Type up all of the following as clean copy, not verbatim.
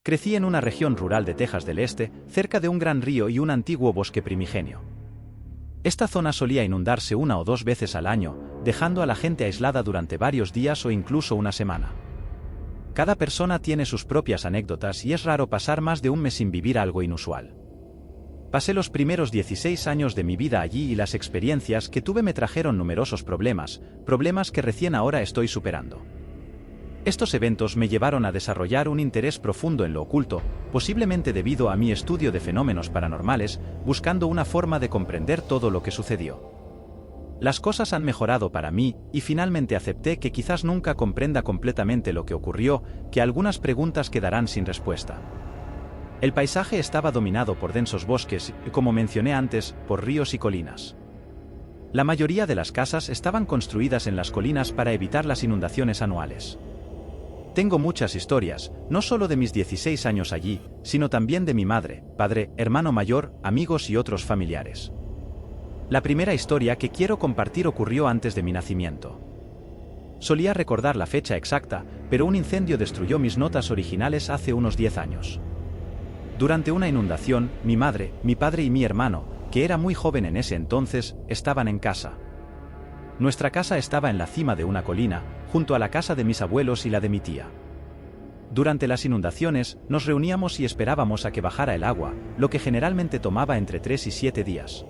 Crecí en una región rural de Texas del Este, cerca de un gran río y un antiguo bosque primigenio. Esta zona solía inundarse 1 o 2 veces al año, dejando a la gente aislada durante varios días o incluso una semana. Cada persona tiene sus propias anécdotas y es raro pasar más de un mes sin vivir algo inusual. Pasé los primeros 16 años de mi vida allí y las experiencias que tuve me trajeron numerosos problemas que recién ahora estoy superando. Estos eventos me llevaron a desarrollar un interés profundo en lo oculto, posiblemente debido a mi estudio de fenómenos paranormales, buscando una forma de comprender todo lo que sucedió. Las cosas han mejorado para mí, y finalmente acepté que quizás nunca comprenda completamente lo que ocurrió, que algunas preguntas quedarán sin respuesta. El paisaje estaba dominado por densos bosques y, como mencioné antes, por ríos y colinas. La mayoría de las casas estaban construidas en las colinas para evitar las inundaciones anuales. Tengo muchas historias, no solo de mis 16 años allí, sino también de mi madre, padre, hermano mayor, amigos y otros familiares. La primera historia que quiero compartir ocurrió antes de mi nacimiento. Solía recordar la fecha exacta, pero un incendio destruyó mis notas originales hace unos 10 años. Durante una inundación, mi madre, mi padre y mi hermano, que era muy joven en ese entonces, estaban en casa. Nuestra casa estaba en la cima de una colina, junto a la casa de mis abuelos y la de mi tía. Durante las inundaciones, nos reuníamos y esperábamos a que bajara el agua, lo que generalmente tomaba entre 3 y 7 días.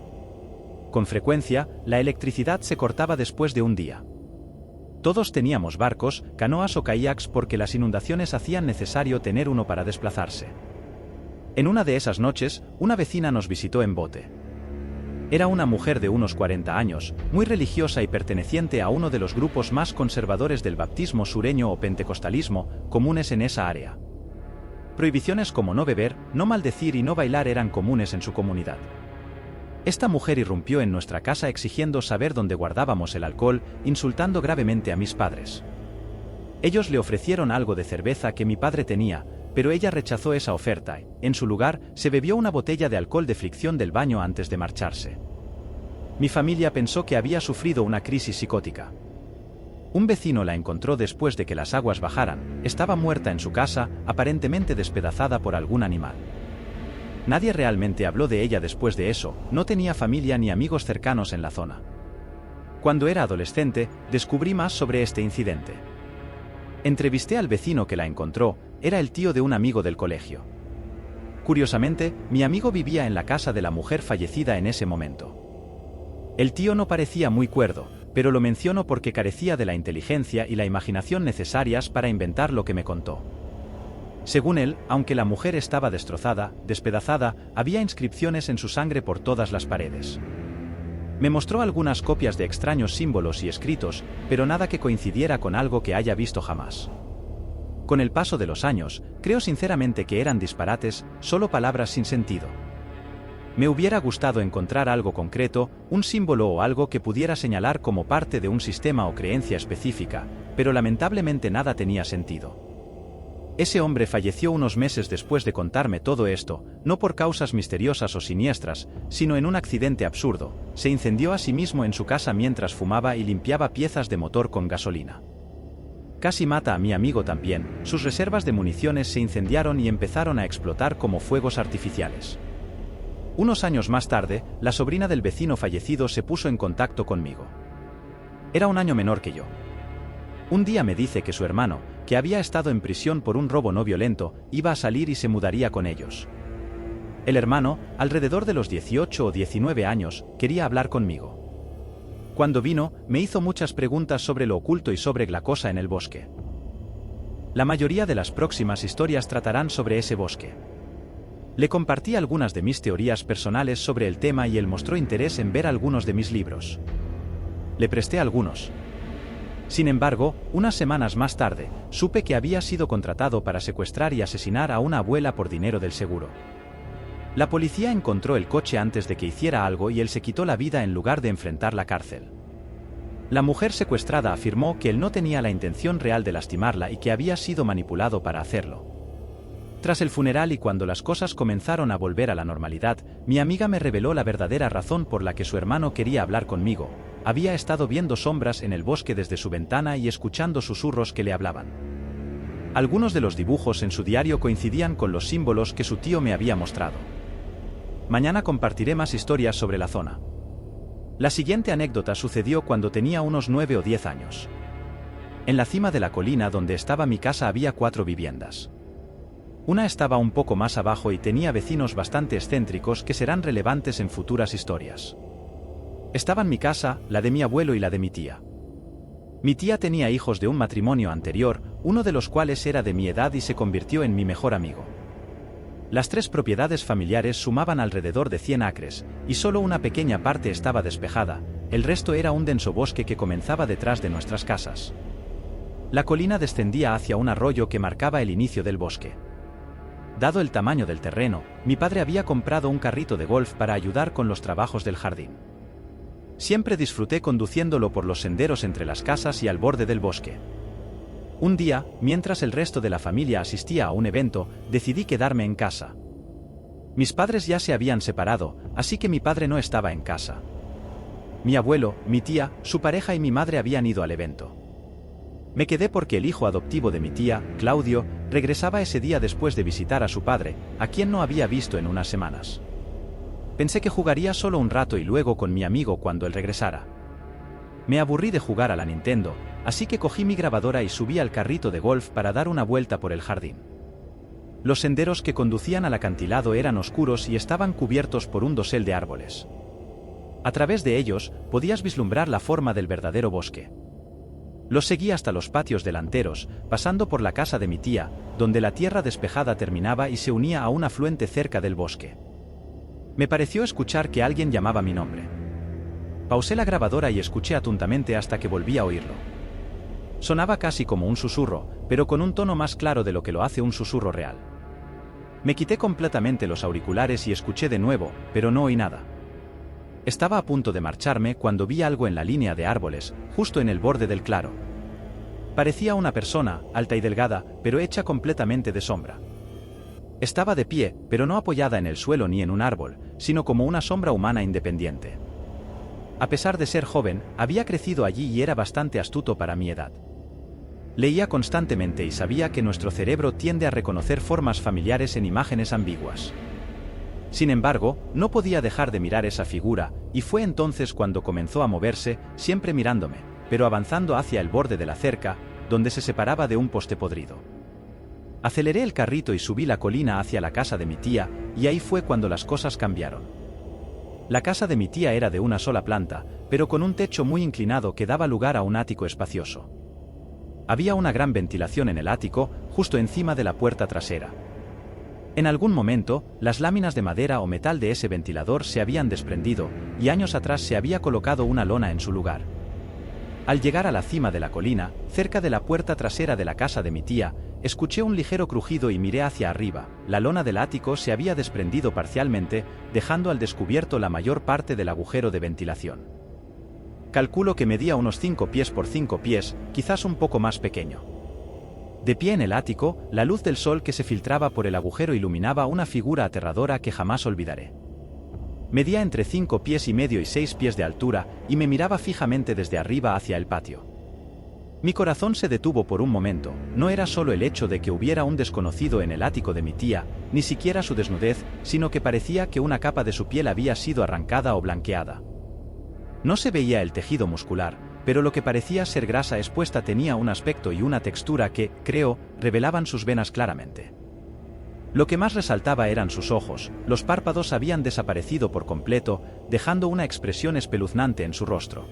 Con frecuencia, la electricidad se cortaba después de un día. Todos teníamos barcos, canoas o kayaks porque las inundaciones hacían necesario tener uno para desplazarse. En una de esas noches, una vecina nos visitó en bote. Era una mujer de unos 40 años, muy religiosa y perteneciente a uno de los grupos más conservadores del baptismo sureño o pentecostalismo, comunes en esa área. Prohibiciones como no beber, no maldecir y no bailar eran comunes en su comunidad. Esta mujer irrumpió en nuestra casa exigiendo saber dónde guardábamos el alcohol, insultando gravemente a mis padres. Ellos le ofrecieron algo de cerveza que mi padre tenía, pero ella rechazó esa oferta y, en su lugar, se bebió una botella de alcohol de fricción del baño antes de marcharse. Mi familia pensó que había sufrido una crisis psicótica. Un vecino la encontró después de que las aguas bajaran, estaba muerta en su casa, aparentemente despedazada por algún animal. Nadie realmente habló de ella después de eso, no tenía familia ni amigos cercanos en la zona. Cuando era adolescente, descubrí más sobre este incidente. Entrevisté al vecino que la encontró, era el tío de un amigo del colegio. Curiosamente, mi amigo vivía en la casa de la mujer fallecida en ese momento. El tío no parecía muy cuerdo, pero lo menciono porque carecía de la inteligencia y la imaginación necesarias para inventar lo que me contó. Según él, aunque la mujer estaba destrozada, despedazada, había inscripciones en su sangre por todas las paredes. Me mostró algunas copias de extraños símbolos y escritos, pero nada que coincidiera con algo que haya visto jamás. Con el paso de los años, creo sinceramente que eran disparates, solo palabras sin sentido. Me hubiera gustado encontrar algo concreto, un símbolo o algo que pudiera señalar como parte de un sistema o creencia específica, pero lamentablemente nada tenía sentido. Ese hombre falleció unos meses después de contarme todo esto, no por causas misteriosas o siniestras, sino en un accidente absurdo. Se incendió a sí mismo en su casa mientras fumaba y limpiaba piezas de motor con gasolina. Casi mata a mi amigo también, sus reservas de municiones se incendiaron y empezaron a explotar como fuegos artificiales. Unos años más tarde, la sobrina del vecino fallecido se puso en contacto conmigo. Era un año menor que yo. Un día me dice que su hermano, que había estado en prisión por un robo no violento, iba a salir y se mudaría con ellos. El hermano, alrededor de los 18 o 19 años, quería hablar conmigo. Cuando vino, me hizo muchas preguntas sobre lo oculto y sobre la cosa en el bosque. La mayoría de las próximas historias tratarán sobre ese bosque. Le compartí algunas de mis teorías personales sobre el tema y él mostró interés en ver algunos de mis libros. Le presté algunos. Sin embargo, unas semanas más tarde, supe que había sido contratado para secuestrar y asesinar a una abuela por dinero del seguro. La policía encontró el coche antes de que hiciera algo y él se quitó la vida en lugar de enfrentar la cárcel. La mujer secuestrada afirmó que él no tenía la intención real de lastimarla y que había sido manipulado para hacerlo. Tras el funeral y cuando las cosas comenzaron a volver a la normalidad, mi amiga me reveló la verdadera razón por la que su hermano quería hablar conmigo. Había estado viendo sombras en el bosque desde su ventana y escuchando susurros que le hablaban. Algunos de los dibujos en su diario coincidían con los símbolos que su tío me había mostrado. Mañana compartiré más historias sobre la zona. La siguiente anécdota sucedió cuando tenía unos 9 o 10 años. En la cima de la colina donde estaba mi casa había 4 viviendas. Una estaba un poco más abajo y tenía vecinos bastante excéntricos que serán relevantes en futuras historias. Estaban mi casa, la de mi abuelo y la de mi tía. Mi tía tenía hijos de un matrimonio anterior, uno de los cuales era de mi edad y se convirtió en mi mejor amigo. Las 3 propiedades familiares sumaban alrededor de 100 acres, y solo una pequeña parte estaba despejada, el resto era un denso bosque que comenzaba detrás de nuestras casas. La colina descendía hacia un arroyo que marcaba el inicio del bosque. Dado el tamaño del terreno, mi padre había comprado un carrito de golf para ayudar con los trabajos del jardín. Siempre disfruté conduciéndolo por los senderos entre las casas y al borde del bosque. Un día, mientras el resto de la familia asistía a un evento, decidí quedarme en casa. Mis padres ya se habían separado, así que mi padre no estaba en casa. Mi abuelo, mi tía, su pareja y mi madre habían ido al evento. Me quedé porque el hijo adoptivo de mi tía, Claudio, regresaba ese día después de visitar a su padre, a quien no había visto en unas semanas. Pensé que jugaría solo un rato y luego con mi amigo cuando él regresara. Me aburrí de jugar a la Nintendo, así que cogí mi grabadora y subí al carrito de golf para dar una vuelta por el jardín. Los senderos que conducían al acantilado eran oscuros y estaban cubiertos por un dosel de árboles. A través de ellos, podías vislumbrar la forma del verdadero bosque. Los seguí hasta los patios delanteros, pasando por la casa de mi tía, donde la tierra despejada terminaba y se unía a un afluente cerca del bosque. Me pareció escuchar que alguien llamaba mi nombre. Pausé la grabadora y escuché atentamente hasta que volví a oírlo. Sonaba casi como un susurro, pero con un tono más claro de lo que lo hace un susurro real. Me quité completamente los auriculares y escuché de nuevo, pero no oí nada. Estaba a punto de marcharme cuando vi algo en la línea de árboles, justo en el borde del claro. Parecía una persona, alta y delgada, pero hecha completamente de sombra. Estaba de pie, pero no apoyada en el suelo ni en un árbol, sino como una sombra humana independiente. A pesar de ser joven, había crecido allí y era bastante astuto para mi edad. Leía constantemente y sabía que nuestro cerebro tiende a reconocer formas familiares en imágenes ambiguas. Sin embargo, no podía dejar de mirar esa figura, y fue entonces cuando comenzó a moverse, siempre mirándome, pero avanzando hacia el borde de la cerca, donde se separaba de un poste podrido. Aceleré el carrito y subí la colina hacia la casa de mi tía, y ahí fue cuando las cosas cambiaron. La casa de mi tía era de una sola planta, pero con un techo muy inclinado que daba lugar a un ático espacioso. Había una gran ventilación en el ático, justo encima de la puerta trasera. En algún momento, las láminas de madera o metal de ese ventilador se habían desprendido, y años atrás se había colocado una lona en su lugar. Al llegar a la cima de la colina, cerca de la puerta trasera de la casa de mi tía, escuché un ligero crujido y miré hacia arriba. La lona del ático se había desprendido parcialmente, dejando al descubierto la mayor parte del agujero de ventilación. Calculo que medía unos 5 pies por 5 pies, quizás un poco más pequeño. De pie en el ático, la luz del sol que se filtraba por el agujero iluminaba una figura aterradora que jamás olvidaré. Medía entre 5 pies y medio y 6 pies de altura, y me miraba fijamente desde arriba hacia el patio. Mi corazón se detuvo por un momento. No era solo el hecho de que hubiera un desconocido en el ático de mi tía, ni siquiera su desnudez, sino que parecía que una capa de su piel había sido arrancada o blanqueada. No se veía el tejido muscular, pero lo que parecía ser grasa expuesta tenía un aspecto y una textura que, creo, revelaban sus venas claramente. Lo que más resaltaba eran sus ojos. Los párpados habían desaparecido por completo, dejando una expresión espeluznante en su rostro.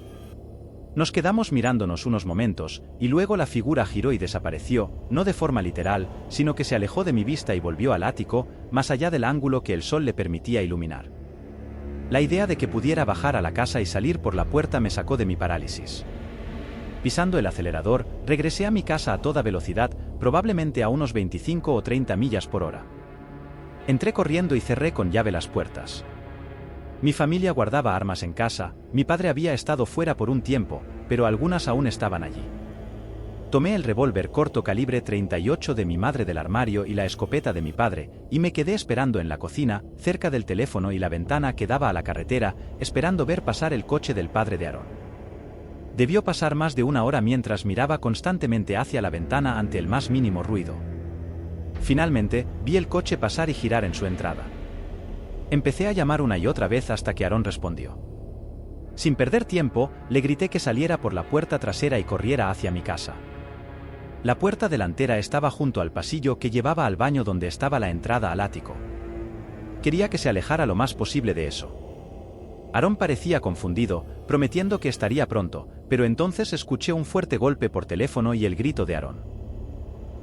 Nos quedamos mirándonos unos momentos, y luego la figura giró y desapareció, no de forma literal, sino que se alejó de mi vista y volvió al ático, más allá del ángulo que el sol le permitía iluminar. La idea de que pudiera bajar a la casa y salir por la puerta me sacó de mi parálisis. Pisando el acelerador, regresé a mi casa a toda velocidad, probablemente a unos 25 o 30 millas por hora. Entré corriendo y cerré con llave las puertas. Mi familia guardaba armas en casa, mi padre había estado fuera por un tiempo, pero algunas aún estaban allí. Tomé el revólver corto calibre 38 de mi madre del armario y la escopeta de mi padre, y me quedé esperando en la cocina, cerca del teléfono y la ventana que daba a la carretera, esperando ver pasar el coche del padre de Aaron. Debió pasar más de una hora mientras miraba constantemente hacia la ventana ante el más mínimo ruido. Finalmente, vi el coche pasar y girar en su entrada. Empecé a llamar una y otra vez hasta que Aaron respondió. Sin perder tiempo, le grité que saliera por la puerta trasera y corriera hacia mi casa. La puerta delantera estaba junto al pasillo que llevaba al baño donde estaba la entrada al ático. Quería que se alejara lo más posible de eso. Aaron parecía confundido, prometiendo que estaría pronto, pero entonces escuché un fuerte golpe por teléfono y el grito de Aaron.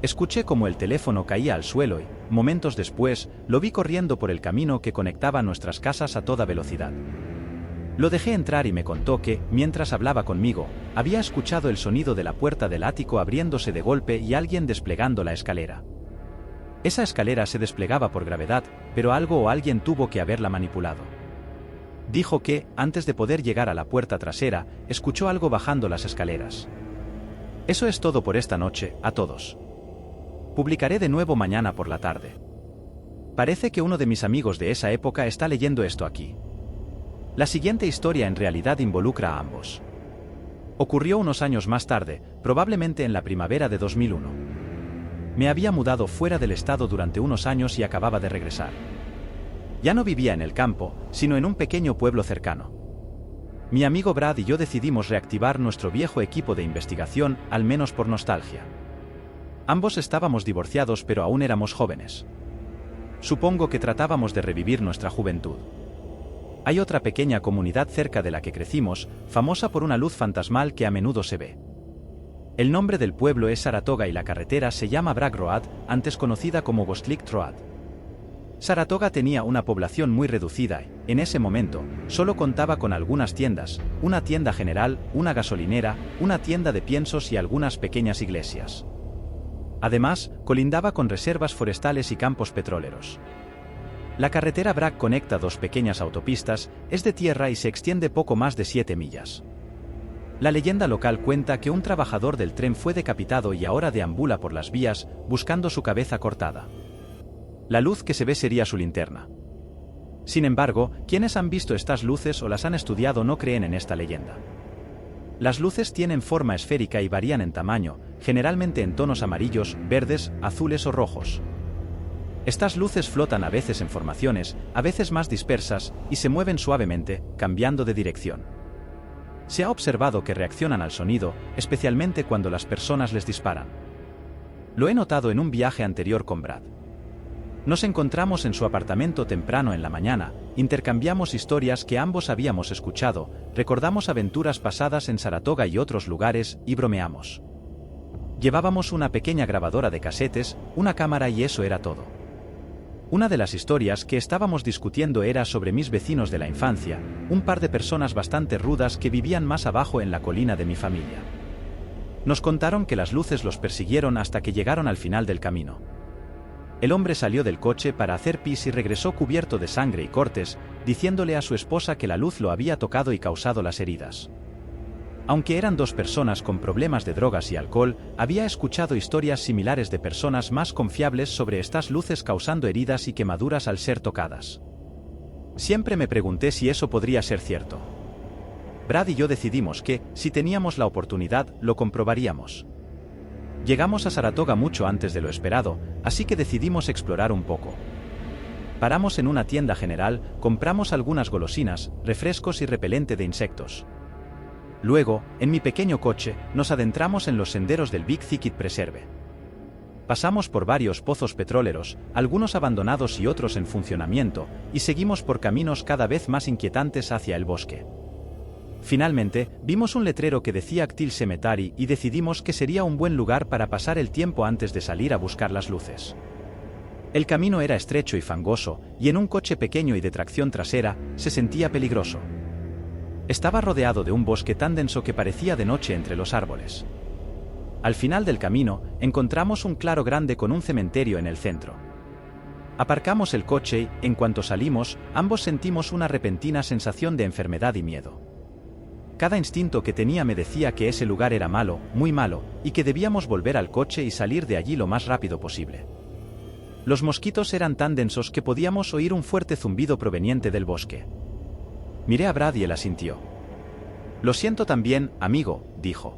Escuché cómo el teléfono caía al suelo y, momentos después, lo vi corriendo por el camino que conectaba nuestras casas a toda velocidad. Lo dejé entrar y me contó que, mientras hablaba conmigo, había escuchado el sonido de la puerta del ático abriéndose de golpe y alguien desplegando la escalera. Esa escalera se desplegaba por gravedad, pero algo o alguien tuvo que haberla manipulado. Dijo que, antes de poder llegar a la puerta trasera, escuchó algo bajando las escaleras. Eso es todo por esta noche, a todos. Publicaré de nuevo mañana por la tarde. Parece que uno de mis amigos de esa época está leyendo esto aquí. La siguiente historia en realidad involucra a ambos. Ocurrió unos años más tarde, probablemente en la primavera de 2001. Me había mudado fuera del estado durante unos años y acababa de regresar. Ya no vivía en el campo, sino en un pequeño pueblo cercano. Mi amigo Brad y yo decidimos reactivar nuestro viejo equipo de investigación, al menos por nostalgia. Ambos estábamos divorciados pero aún éramos jóvenes. Supongo que tratábamos de revivir nuestra juventud. Hay otra pequeña comunidad cerca de la que crecimos, famosa por una luz fantasmal que a menudo se ve. El nombre del pueblo es Saratoga y la carretera se llama Bragg Road, antes conocida como Gostlik Road. Saratoga tenía una población muy reducida y, en ese momento, solo contaba con algunas tiendas, una tienda general, una gasolinera, una tienda de piensos y algunas pequeñas iglesias. Además, colindaba con reservas forestales y campos petroleros. La carretera Bragg conecta dos pequeñas autopistas, es de tierra y se extiende poco más de 7 millas. La leyenda local cuenta que un trabajador del tren fue decapitado y ahora deambula por las vías, buscando su cabeza cortada. La luz que se ve sería su linterna. Sin embargo, quienes han visto estas luces o las han estudiado no creen en esta leyenda. Las luces tienen forma esférica y varían en tamaño, generalmente en tonos amarillos, verdes, azules o rojos. Estas luces flotan a veces en formaciones, a veces más dispersas, y se mueven suavemente, cambiando de dirección. Se ha observado que reaccionan al sonido, especialmente cuando las personas les disparan. Lo he notado en un viaje anterior con Brad. Nos encontramos en su apartamento temprano en la mañana, intercambiamos historias que ambos habíamos escuchado, recordamos aventuras pasadas en Saratoga y otros lugares, y bromeamos. Llevábamos una pequeña grabadora de casetes, una cámara y eso era todo. Una de las historias que estábamos discutiendo era sobre mis vecinos de la infancia, un par de personas bastante rudas que vivían más abajo en la colina de mi familia. Nos contaron que las luces los persiguieron hasta que llegaron al final del camino. El hombre salió del coche para hacer pis y regresó cubierto de sangre y cortes, diciéndole a su esposa que la luz lo había tocado y causado las heridas. Aunque eran dos personas con problemas de drogas y alcohol, había escuchado historias similares de personas más confiables sobre estas luces causando heridas y quemaduras al ser tocadas. Siempre me pregunté si eso podría ser cierto. Brad y yo decidimos que, si teníamos la oportunidad, lo comprobaríamos. Llegamos a Saratoga mucho antes de lo esperado, así que decidimos explorar un poco. Paramos en una tienda general, compramos algunas golosinas, refrescos y repelente de insectos. Luego, en mi pequeño coche, nos adentramos en los senderos del Big Thicket Preserve. Pasamos por varios pozos petroleros, algunos abandonados y otros en funcionamiento, y seguimos por caminos cada vez más inquietantes hacia el bosque. Finalmente, vimos un letrero que decía Actil Cemetery y decidimos que sería un buen lugar para pasar el tiempo antes de salir a buscar las luces. El camino era estrecho y fangoso, y en un coche pequeño y de tracción trasera, se sentía peligroso. Estaba rodeado de un bosque tan denso que parecía de noche entre los árboles. Al final del camino, encontramos un claro grande con un cementerio en el centro. Aparcamos el coche y, en cuanto salimos, ambos sentimos una repentina sensación de enfermedad y miedo. Cada instinto que tenía me decía que ese lugar era malo, muy malo, y que debíamos volver al coche y salir de allí lo más rápido posible. Los mosquitos eran tan densos que podíamos oír un fuerte zumbido proveniente del bosque. Miré a Brad y él asintió. Lo siento también, amigo, dijo.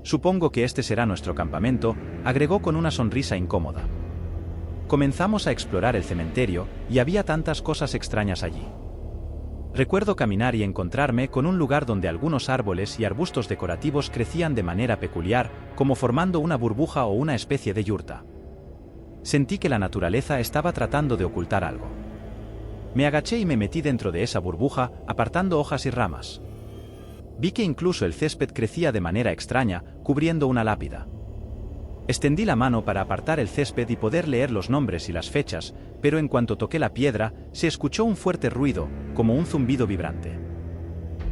Supongo que este será nuestro campamento, agregó con una sonrisa incómoda. Comenzamos a explorar el cementerio, y había tantas cosas extrañas allí. Recuerdo caminar y encontrarme con un lugar donde algunos árboles y arbustos decorativos crecían de manera peculiar, como formando una burbuja o una especie de yurta. Sentí que la naturaleza estaba tratando de ocultar algo. Me agaché y me metí dentro de esa burbuja, apartando hojas y ramas. Vi que incluso el césped crecía de manera extraña, cubriendo una lápida. Extendí la mano para apartar el césped y poder leer los nombres y las fechas, pero en cuanto toqué la piedra, se escuchó un fuerte ruido, como un zumbido vibrante.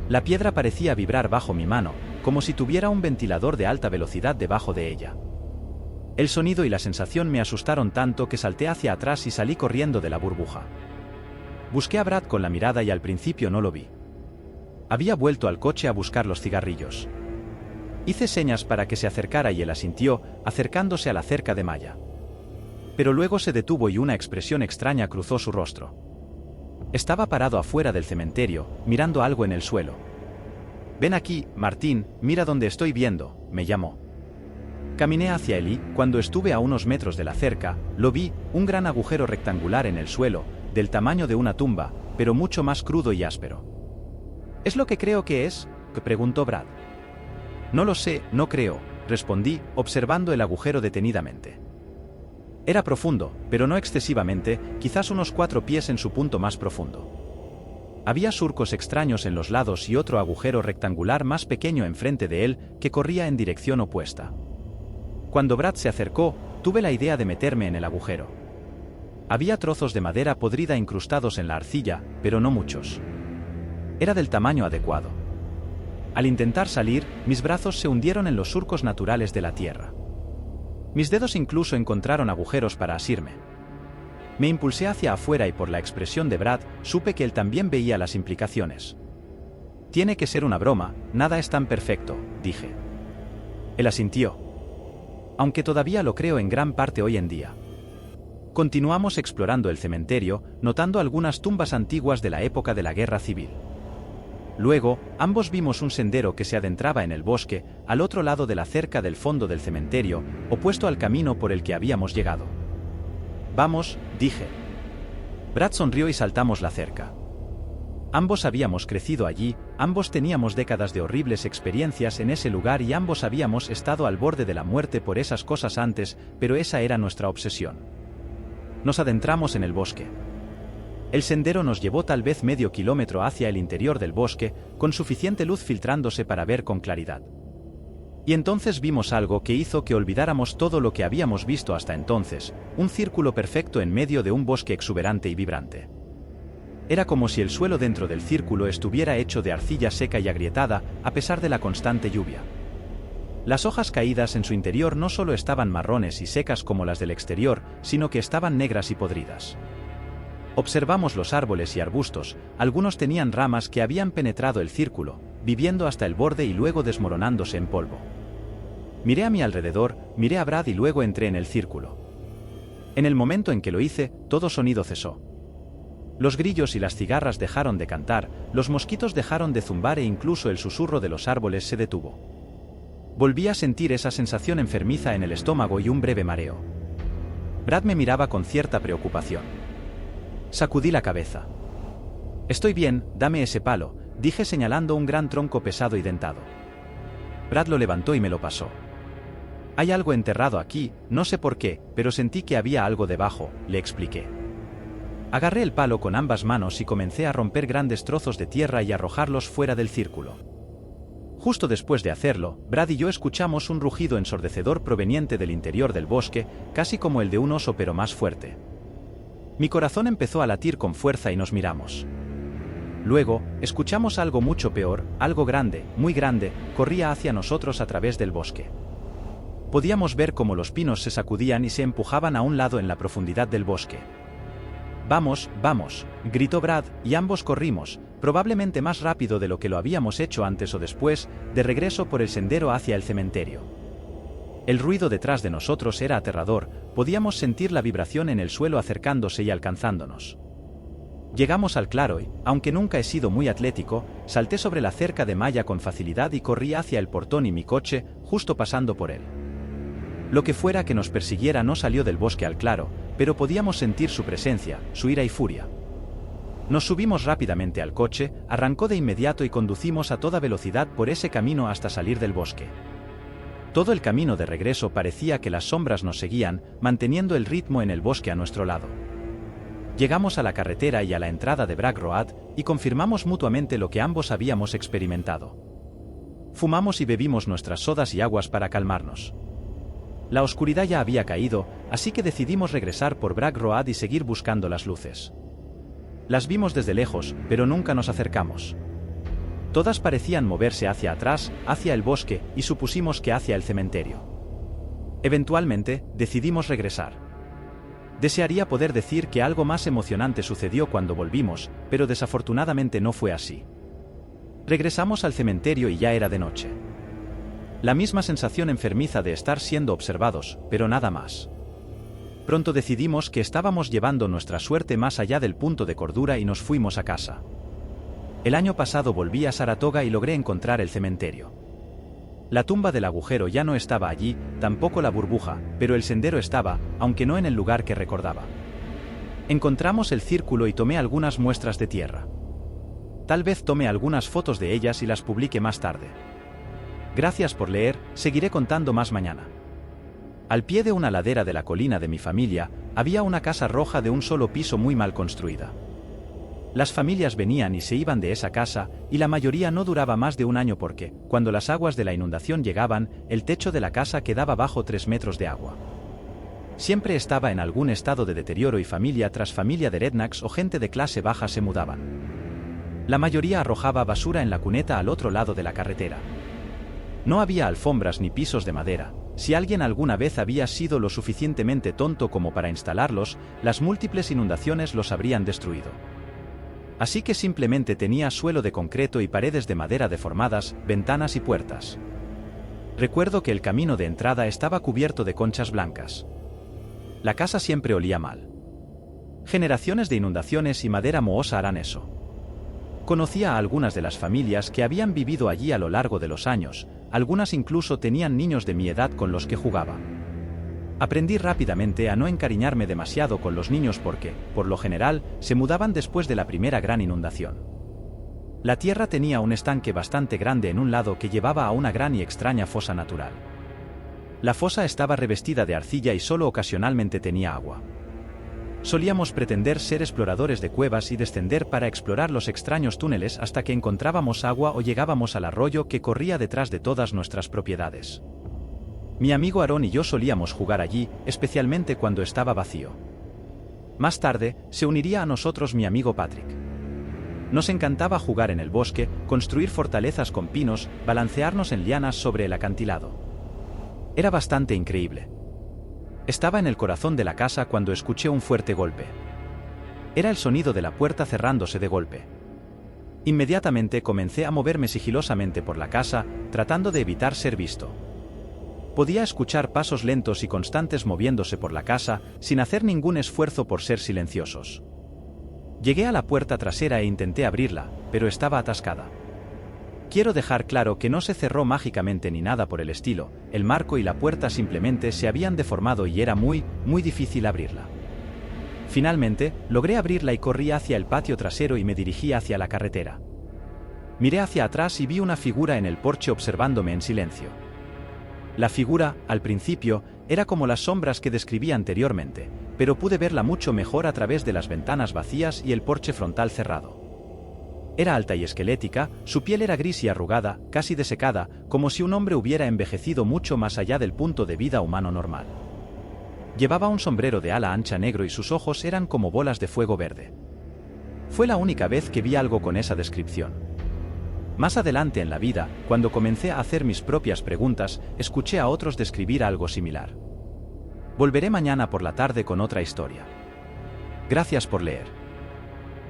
La piedra parecía vibrar bajo mi mano, como si tuviera un ventilador de alta velocidad debajo de ella. El sonido y la sensación me asustaron tanto que salté hacia atrás y salí corriendo de la burbuja. Busqué a Brad con la mirada y al principio no lo vi. Había vuelto al coche a buscar los cigarrillos. Hice señas para que se acercara y él asintió, acercándose a la cerca de malla. Pero luego se detuvo y una expresión extraña cruzó su rostro. Estaba parado afuera del cementerio, mirando algo en el suelo. «Ven aquí, Martín, mira dónde estoy viendo», me llamó. Caminé hacia él y, cuando estuve a unos metros de la cerca, lo vi, un gran agujero rectangular en el suelo, del tamaño de una tumba, pero mucho más crudo y áspero. «¿Es lo que creo que es?», preguntó Brad. «No lo sé, no creo», respondí, observando el agujero detenidamente. Era profundo, pero no excesivamente, quizás unos 4 pies en su punto más profundo. Había surcos extraños en los lados y otro agujero rectangular más pequeño enfrente de él que corría en dirección opuesta. Cuando Brad se acercó, tuve la idea de meterme en el agujero. Había trozos de madera podrida incrustados en la arcilla, pero no muchos. Era del tamaño adecuado. Al intentar salir, mis brazos se hundieron en los surcos naturales de la tierra. Mis dedos incluso encontraron agujeros para asirme. Me impulsé hacia afuera y por la expresión de Brad, supe que él también veía las implicaciones. «Tiene que ser una broma, nada es tan perfecto», dije. Él asintió. Aunque todavía lo creo en gran parte hoy en día. Continuamos explorando el cementerio, notando algunas tumbas antiguas de la época de la Guerra Civil. Luego, ambos vimos un sendero que se adentraba en el bosque, al otro lado de la cerca del fondo del cementerio, opuesto al camino por el que habíamos llegado. «Vamos», dije. Brad sonrió y saltamos la cerca. Ambos habíamos crecido allí, ambos teníamos décadas de horribles experiencias en ese lugar y ambos habíamos estado al borde de la muerte por esas cosas antes, pero esa era nuestra obsesión. Nos adentramos en el bosque. El sendero nos llevó tal vez medio kilómetro hacia el interior del bosque, con suficiente luz filtrándose para ver con claridad. Y entonces vimos algo que hizo que olvidáramos todo lo que habíamos visto hasta entonces, un círculo perfecto en medio de un bosque exuberante y vibrante. Era como si el suelo dentro del círculo estuviera hecho de arcilla seca y agrietada, a pesar de la constante lluvia. Las hojas caídas en su interior no solo estaban marrones y secas como las del exterior, sino que estaban negras y podridas. Observamos los árboles y arbustos, algunos tenían ramas que habían penetrado el círculo, viviendo hasta el borde y luego desmoronándose en polvo. Miré a mi alrededor, miré a Brad y luego entré en el círculo. En el momento en que lo hice, todo sonido cesó. Los grillos y las cigarras dejaron de cantar, los mosquitos dejaron de zumbar e incluso el susurro de los árboles se detuvo. Volví a sentir esa sensación enfermiza en el estómago y un breve mareo. Brad me miraba con cierta preocupación. Sacudí la cabeza. «Estoy bien, dame ese palo», dije señalando un gran tronco pesado y dentado. Brad lo levantó y me lo pasó. «Hay algo enterrado aquí, no sé por qué, pero sentí que había algo debajo», le expliqué. Agarré el palo con ambas manos y comencé a romper grandes trozos de tierra y arrojarlos fuera del círculo. Justo después de hacerlo, Brad y yo escuchamos un rugido ensordecedor proveniente del interior del bosque, casi como el de un oso pero más fuerte. Mi corazón empezó a latir con fuerza y nos miramos. Luego, escuchamos algo mucho peor, algo grande, muy grande, corría hacia nosotros a través del bosque. Podíamos ver cómo los pinos se sacudían y se empujaban a un lado en la profundidad del bosque. «Vamos, vamos», gritó Brad, y ambos corrimos, probablemente más rápido de lo que lo habíamos hecho antes o después, de regreso por el sendero hacia el cementerio. El ruido detrás de nosotros era aterrador, podíamos sentir la vibración en el suelo acercándose y alcanzándonos. Llegamos al claro y, aunque nunca he sido muy atlético, salté sobre la cerca de malla con facilidad y corrí hacia el portón y mi coche, justo pasando por él. Lo que fuera que nos persiguiera no salió del bosque al claro, pero podíamos sentir su presencia, su ira y furia. Nos subimos rápidamente al coche, arrancó de inmediato y conducimos a toda velocidad por ese camino hasta salir del bosque. Todo el camino de regreso parecía que las sombras nos seguían, manteniendo el ritmo en el bosque a nuestro lado. Llegamos a la carretera y a la entrada de Bragg Road, y confirmamos mutuamente lo que ambos habíamos experimentado. Fumamos y bebimos nuestras sodas y aguas para calmarnos. La oscuridad ya había caído, así que decidimos regresar por Bragg Road y seguir buscando las luces. Las vimos desde lejos, pero nunca nos acercamos. Todas parecían moverse hacia atrás, hacia el bosque, y supusimos que hacia el cementerio. Eventualmente, decidimos regresar. Desearía poder decir que algo más emocionante sucedió cuando volvimos, pero desafortunadamente no fue así. Regresamos al cementerio y ya era de noche. La misma sensación enfermiza de estar siendo observados, pero nada más. Pronto decidimos que estábamos llevando nuestra suerte más allá del punto de cordura y nos fuimos a casa. El año pasado volví a Saratoga y logré encontrar el cementerio. La tumba del agujero ya no estaba allí, tampoco la burbuja, pero el sendero estaba, aunque no en el lugar que recordaba. Encontramos el círculo y tomé algunas muestras de tierra. Tal vez tome algunas fotos de ellas y las publique más tarde. Gracias por leer, seguiré contando más mañana. Al pie de una ladera de la colina de mi familia, había una casa roja de un solo piso muy mal construida. Las familias venían y se iban de esa casa, y la mayoría no duraba más de un año porque, cuando las aguas de la inundación llegaban, el techo de la casa quedaba bajo 3 metros de agua. Siempre estaba en algún estado de deterioro y familia tras familia de rednecks o gente de clase baja se mudaban. La mayoría arrojaba basura en la cuneta al otro lado de la carretera. No había alfombras ni pisos de madera. Si alguien alguna vez había sido lo suficientemente tonto como para instalarlos, las múltiples inundaciones los habrían destruido. Así que simplemente tenía suelo de concreto y paredes de madera deformadas, ventanas y puertas. Recuerdo que el camino de entrada estaba cubierto de conchas blancas. La casa siempre olía mal. Generaciones de inundaciones y madera mohosa harán eso. Conocía a algunas de las familias que habían vivido allí a lo largo de los años, algunas incluso tenían niños de mi edad con los que jugaba. Aprendí rápidamente a no encariñarme demasiado con los niños porque, por lo general, se mudaban después de la primera gran inundación. La tierra tenía un estanque bastante grande en un lado que llevaba a una gran y extraña fosa natural. La fosa estaba revestida de arcilla y solo ocasionalmente tenía agua. Solíamos pretender ser exploradores de cuevas y descender para explorar los extraños túneles hasta que encontrábamos agua o llegábamos al arroyo que corría detrás de todas nuestras propiedades. Mi amigo Aaron y yo solíamos jugar allí, especialmente cuando estaba vacío. Más tarde, se uniría a nosotros mi amigo Patrick. Nos encantaba jugar en el bosque, construir fortalezas con pinos, balancearnos en lianas sobre el acantilado. Era bastante increíble. Estaba en el corazón de la casa cuando escuché un fuerte golpe. Era el sonido de la puerta cerrándose de golpe. Inmediatamente comencé a moverme sigilosamente por la casa, tratando de evitar ser visto. Podía escuchar pasos lentos y constantes moviéndose por la casa, sin hacer ningún esfuerzo por ser silenciosos. Llegué a la puerta trasera e intenté abrirla, pero estaba atascada. Quiero dejar claro que no se cerró mágicamente ni nada por el estilo, el marco y la puerta simplemente se habían deformado y era muy difícil abrirla. Finalmente, logré abrirla y corrí hacia el patio trasero y me dirigí hacia la carretera. Miré hacia atrás y vi una figura en el porche observándome en silencio. La figura, al principio, era como las sombras que describí anteriormente, pero pude verla mucho mejor a través de las ventanas vacías y el porche frontal cerrado. Era alta y esquelética, su piel era gris y arrugada, casi desecada, como si un hombre hubiera envejecido mucho más allá del punto de vida humano normal. Llevaba un sombrero de ala ancha negro y sus ojos eran como bolas de fuego verde. Fue la única vez que vi algo con esa descripción. Más adelante en la vida, cuando comencé a hacer mis propias preguntas, escuché a otros describir algo similar. Volveré mañana por la tarde con otra historia. Gracias por leer.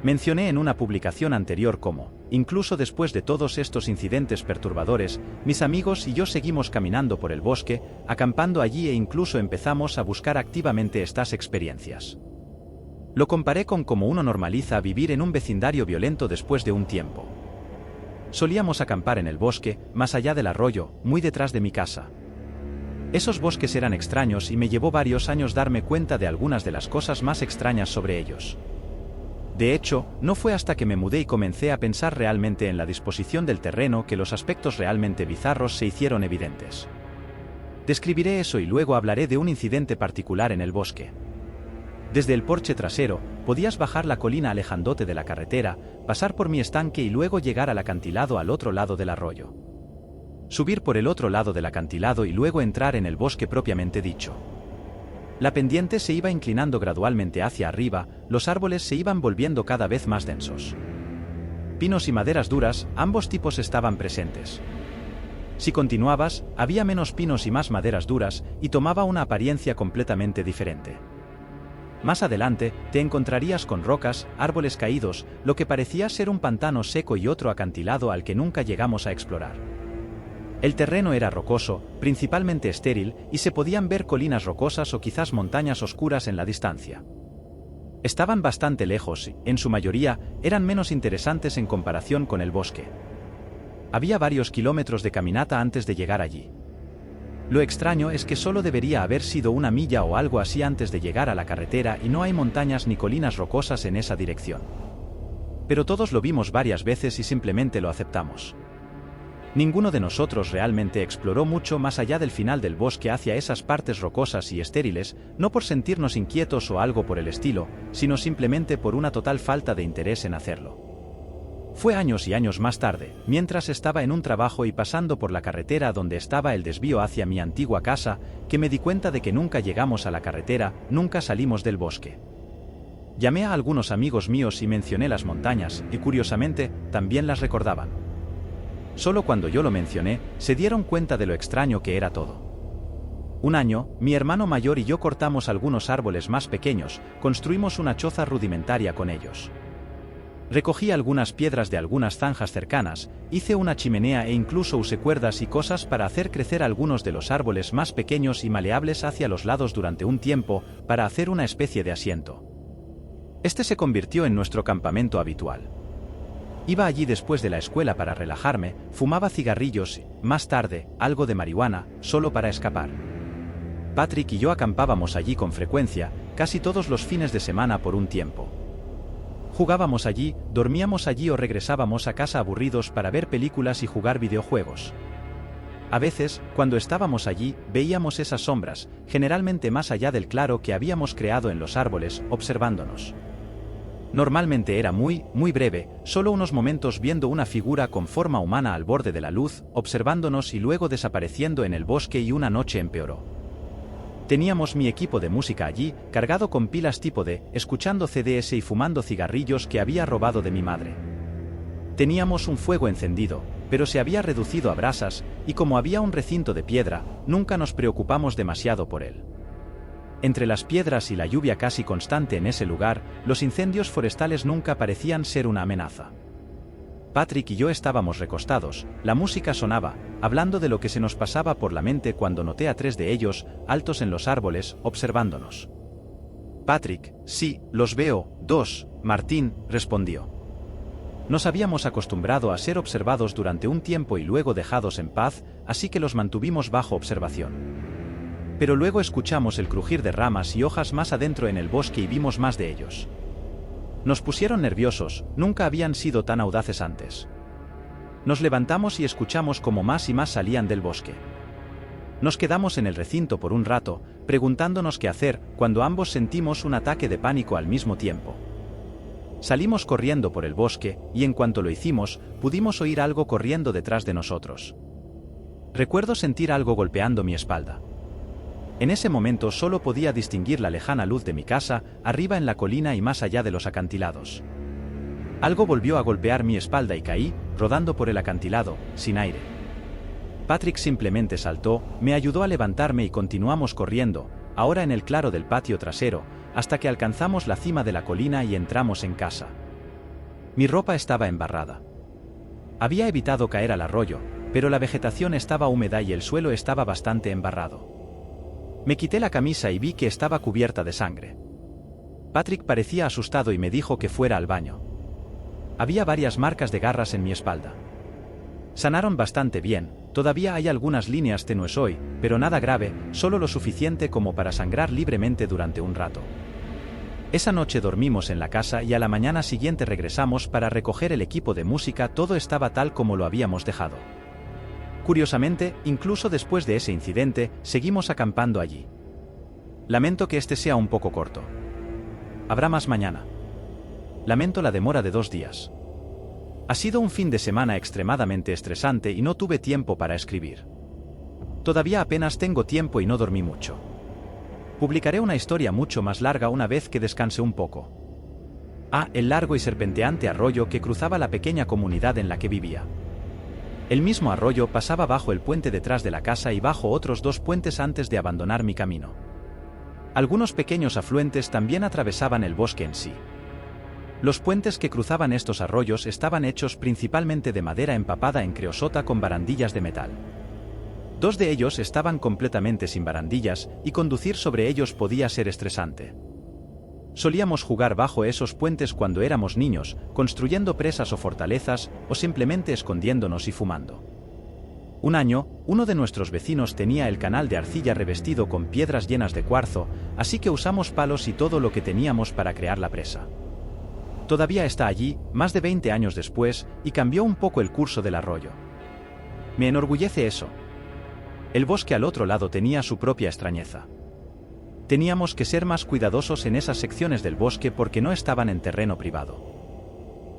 Mencioné en una publicación anterior cómo, incluso después de todos estos incidentes perturbadores, mis amigos y yo seguimos caminando por el bosque, acampando allí e incluso empezamos a buscar activamente estas experiencias. Lo comparé con cómo uno normaliza vivir en un vecindario violento después de un tiempo. Solíamos acampar en el bosque, más allá del arroyo, muy detrás de mi casa. Esos bosques eran extraños y me llevó varios años darme cuenta de algunas de las cosas más extrañas sobre ellos. De hecho, no fue hasta que me mudé y comencé a pensar realmente en la disposición del terreno que los aspectos realmente bizarros se hicieron evidentes. Describiré eso y luego hablaré de un incidente particular en el bosque. Desde el porche trasero, podías bajar la colina alejándote de la carretera, pasar por mi estanque y luego llegar al acantilado al otro lado del arroyo. Subir por el otro lado del acantilado y luego entrar en el bosque propiamente dicho. La pendiente se iba inclinando gradualmente hacia arriba, los árboles se iban volviendo cada vez más densos. Pinos y maderas duras, ambos tipos estaban presentes. Si continuabas, había menos pinos y más maderas duras, y tomaba una apariencia completamente diferente. Más adelante, te encontrarías con rocas, árboles caídos, lo que parecía ser un pantano seco y otro acantilado al que nunca llegamos a explorar. El terreno era rocoso, principalmente estéril, y se podían ver colinas rocosas o quizás montañas oscuras en la distancia. Estaban bastante lejos y, en su mayoría, eran menos interesantes en comparación con el bosque. Había varios kilómetros de caminata antes de llegar allí. Lo extraño es que solo debería haber sido una milla o algo así antes de llegar a la carretera y no hay montañas ni colinas rocosas en esa dirección. Pero todos lo vimos varias veces y simplemente lo aceptamos. Ninguno de nosotros realmente exploró mucho más allá del final del bosque hacia esas partes rocosas y estériles, no por sentirnos inquietos o algo por el estilo, sino simplemente por una total falta de interés en hacerlo. Fue años y años más tarde, mientras estaba en un trabajo y pasando por la carretera donde estaba el desvío hacia mi antigua casa, que me di cuenta de que nunca llegamos a la carretera, nunca salimos del bosque. Llamé a algunos amigos míos y mencioné las montañas, y curiosamente, también las recordaban. Solo cuando yo lo mencioné, se dieron cuenta de lo extraño que era todo. Un año, mi hermano mayor y yo cortamos algunos árboles más pequeños, construimos una choza rudimentaria con ellos. Recogí algunas piedras de algunas zanjas cercanas, hice una chimenea e incluso usé cuerdas y cosas para hacer crecer algunos de los árboles más pequeños y maleables hacia los lados durante un tiempo, para hacer una especie de asiento. Este se convirtió en nuestro campamento habitual. Iba allí después de la escuela para relajarme, fumaba cigarrillos y, más tarde, algo de marihuana, solo para escapar. Patrick y yo acampábamos allí con frecuencia, casi todos los fines de semana por un tiempo. Jugábamos allí, dormíamos allí o regresábamos a casa aburridos para ver películas y jugar videojuegos. A veces, cuando estábamos allí, veíamos esas sombras, generalmente más allá del claro que habíamos creado en los árboles, observándonos. Normalmente era muy breve, solo unos momentos viendo una figura con forma humana al borde de la luz, observándonos y luego desapareciendo en el bosque y una noche empeoró. Teníamos mi equipo de música allí, cargado con pilas tipo D, escuchando CDs y fumando cigarrillos que había robado de mi madre. Teníamos un fuego encendido, pero se había reducido a brasas, y como había un recinto de piedra, nunca nos preocupamos demasiado por él. Entre las piedras y la lluvia casi constante en ese lugar, los incendios forestales nunca parecían ser una amenaza. Patrick y yo estábamos recostados, la música sonaba, hablando de lo que se nos pasaba por la mente cuando noté a 3 de ellos, altos en los árboles, observándonos. Patrick, sí, los veo, 2, Martín, respondió. Nos habíamos acostumbrado a ser observados durante un tiempo y luego dejados en paz, así que los mantuvimos bajo observación. Pero luego escuchamos el crujir de ramas y hojas más adentro en el bosque y vimos más de ellos. Nos pusieron nerviosos, nunca habían sido tan audaces antes. Nos levantamos y escuchamos cómo más y más salían del bosque. Nos quedamos en el recinto por un rato, preguntándonos qué hacer, cuando ambos sentimos un ataque de pánico al mismo tiempo. Salimos corriendo por el bosque, y en cuanto lo hicimos, pudimos oír algo corriendo detrás de nosotros. Recuerdo sentir algo golpeando mi espalda. En ese momento solo podía distinguir la lejana luz de mi casa, arriba en la colina y más allá de los acantilados. Algo volvió a golpear mi espalda y caí, rodando por el acantilado, sin aire. Patrick simplemente saltó, me ayudó a levantarme y continuamos corriendo, ahora en el claro del patio trasero, hasta que alcanzamos la cima de la colina y entramos en casa. Mi ropa estaba embarrada. Había evitado caer al arroyo, pero la vegetación estaba húmeda y el suelo estaba bastante embarrado. Me quité la camisa y vi que estaba cubierta de sangre. Patrick parecía asustado y me dijo que fuera al baño. Había varias marcas de garras en mi espalda. Sanaron bastante bien, todavía hay algunas líneas tenues hoy, pero nada grave, solo lo suficiente como para sangrar libremente durante un rato. Esa noche dormimos en la casa y a la mañana siguiente regresamos para recoger el equipo de música. Todo estaba tal como lo habíamos dejado. Curiosamente, incluso después de ese incidente, seguimos acampando allí. Lamento que este sea un poco corto. Habrá más mañana. Lamento la demora de 2 días. Ha sido un fin de semana extremadamente estresante y no tuve tiempo para escribir. Todavía apenas tengo tiempo y no dormí mucho. Publicaré una historia mucho más larga una vez que descanse un poco. El largo y serpenteante arroyo que cruzaba la pequeña comunidad en la que vivía. El mismo arroyo pasaba bajo el puente detrás de la casa y bajo otros 2 puentes antes de abandonar mi camino. Algunos pequeños afluentes también atravesaban el bosque en sí. Los puentes que cruzaban estos arroyos estaban hechos principalmente de madera empapada en creosota con barandillas de metal. 2 de ellos estaban completamente sin barandillas y conducir sobre ellos podía ser estresante. Solíamos jugar bajo esos puentes cuando éramos niños, construyendo presas o fortalezas, o simplemente escondiéndonos y fumando. Un año, uno de nuestros vecinos tenía el canal de arcilla revestido con piedras llenas de cuarzo, así que usamos palos y todo lo que teníamos para crear la presa. Todavía está allí, más de 20 años después, y cambió un poco el curso del arroyo. Me enorgullece eso. El bosque al otro lado tenía su propia extrañeza. Teníamos que ser más cuidadosos en esas secciones del bosque porque no estaban en terreno privado.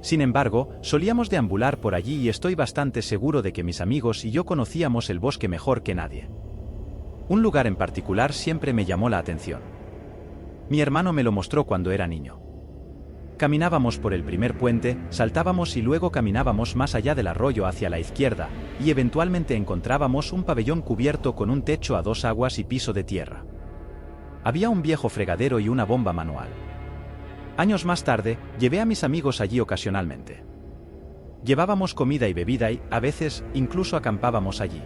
Sin embargo, solíamos deambular por allí y estoy bastante seguro de que mis amigos y yo conocíamos el bosque mejor que nadie. Un lugar en particular siempre me llamó la atención. Mi hermano me lo mostró cuando era niño. Caminábamos por el primer puente, saltábamos y luego caminábamos más allá del arroyo hacia la izquierda, y eventualmente encontrábamos un pabellón cubierto con un techo a 2 aguas y piso de tierra. Había un viejo fregadero y una bomba manual. Años más tarde, llevé a mis amigos allí ocasionalmente. Llevábamos comida y bebida y, a veces, incluso acampábamos allí.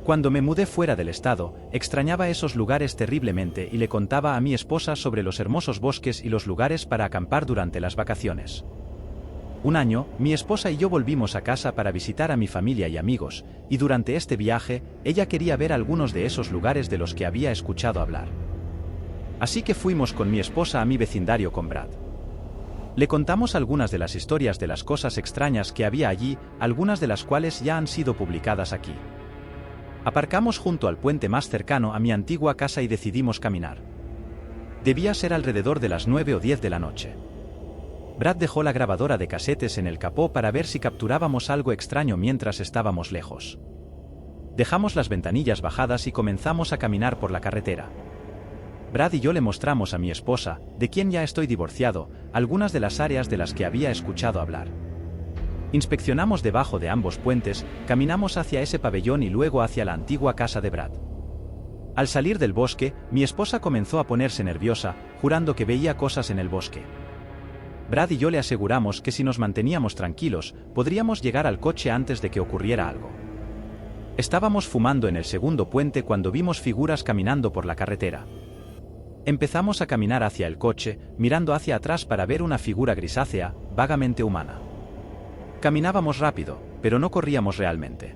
Cuando me mudé fuera del estado, extrañaba esos lugares terriblemente y le contaba a mi esposa sobre los hermosos bosques y los lugares para acampar durante las vacaciones. Un año, mi esposa y yo volvimos a casa para visitar a mi familia y amigos, y durante este viaje, ella quería ver algunos de esos lugares de los que había escuchado hablar. Así que fuimos con mi esposa a mi vecindario con Brad. Le contamos algunas de las historias de las cosas extrañas que había allí, algunas de las cuales ya han sido publicadas aquí. Aparcamos junto al puente más cercano a mi antigua casa y decidimos caminar. Debía ser alrededor de las 9 o 10 de la noche. Brad dejó la grabadora de casetes en el capó para ver si capturábamos algo extraño mientras estábamos lejos. Dejamos las ventanillas bajadas y comenzamos a caminar por la carretera. Brad y yo le mostramos a mi esposa, de quien ya estoy divorciado, algunas de las áreas de las que había escuchado hablar. Inspeccionamos debajo de ambos puentes, caminamos hacia ese pabellón y luego hacia la antigua casa de Brad. Al salir del bosque, mi esposa comenzó a ponerse nerviosa, jurando que veía cosas en el bosque. Brad y yo le aseguramos que si nos manteníamos tranquilos, podríamos llegar al coche antes de que ocurriera algo. Estábamos fumando en el segundo puente cuando vimos figuras caminando por la carretera. Empezamos a caminar hacia el coche, mirando hacia atrás para ver una figura grisácea, vagamente humana. Caminábamos rápido, pero no corríamos realmente.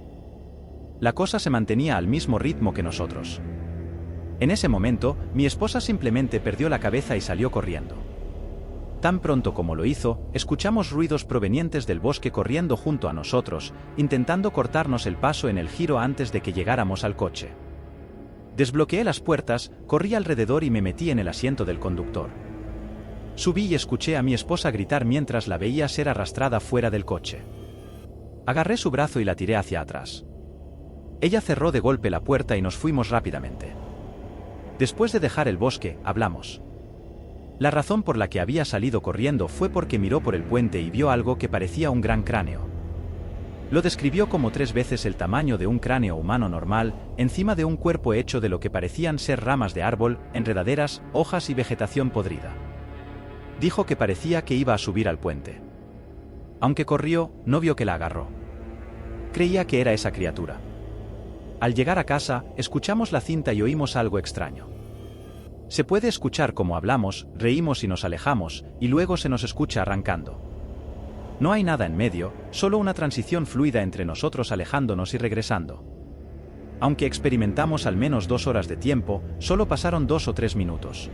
La cosa se mantenía al mismo ritmo que nosotros. En ese momento, mi esposa simplemente perdió la cabeza y salió corriendo. Tan pronto como lo hizo, escuchamos ruidos provenientes del bosque corriendo junto a nosotros, intentando cortarnos el paso en el giro antes de que llegáramos al coche. Desbloqueé las puertas, corrí alrededor y me metí en el asiento del conductor. Subí y escuché a mi esposa gritar mientras la veía ser arrastrada fuera del coche. Agarré su brazo y la tiré hacia atrás. Ella cerró de golpe la puerta y nos fuimos rápidamente. Después de dejar el bosque, hablamos. La razón por la que había salido corriendo fue porque miró por el puente y vio algo que parecía un gran cráneo. Lo describió como 3 veces el tamaño de un cráneo humano normal, encima de un cuerpo hecho de lo que parecían ser ramas de árbol, enredaderas, hojas y vegetación podrida. Dijo que parecía que iba a subir al puente. Aunque corrió, no vio que la agarró. Creía que era esa criatura. Al llegar a casa, escuchamos la cinta y oímos algo extraño. Se puede escuchar cómo hablamos, reímos y nos alejamos, y luego se nos escucha arrancando. No hay nada en medio, solo una transición fluida entre nosotros alejándonos y regresando. Aunque experimentamos al menos 2 horas de tiempo, solo pasaron 2 o 3 minutos.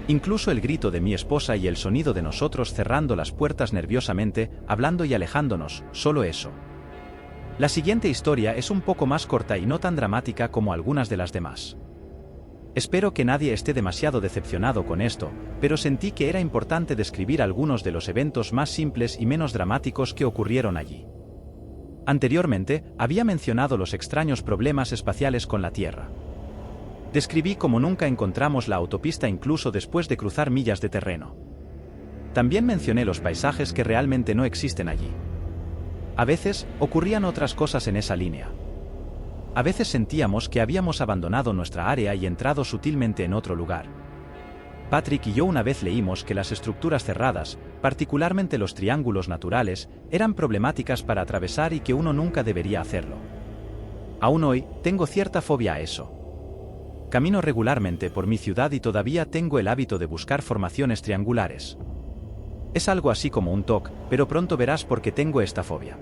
Incluso el grito de mi esposa y el sonido de nosotros cerrando las puertas nerviosamente, hablando y alejándonos, solo eso. La siguiente historia es un poco más corta y no tan dramática como algunas de las demás. Espero que nadie esté demasiado decepcionado con esto, pero sentí que era importante describir algunos de los eventos más simples y menos dramáticos que ocurrieron allí. Anteriormente, había mencionado los extraños problemas espaciales con la Tierra. Describí cómo nunca encontramos la autopista incluso después de cruzar millas de terreno. También mencioné los paisajes que realmente no existen allí. A veces, ocurrían otras cosas en esa línea. A veces sentíamos que habíamos abandonado nuestra área y entrado sutilmente en otro lugar. Patrick y yo una vez leímos que las estructuras cerradas, particularmente los triángulos naturales, eran problemáticas para atravesar y que uno nunca debería hacerlo. Aún hoy, tengo cierta fobia a eso. Camino regularmente por mi ciudad y todavía tengo el hábito de buscar formaciones triangulares. Es algo así como un TOC, pero pronto verás por qué tengo esta fobia.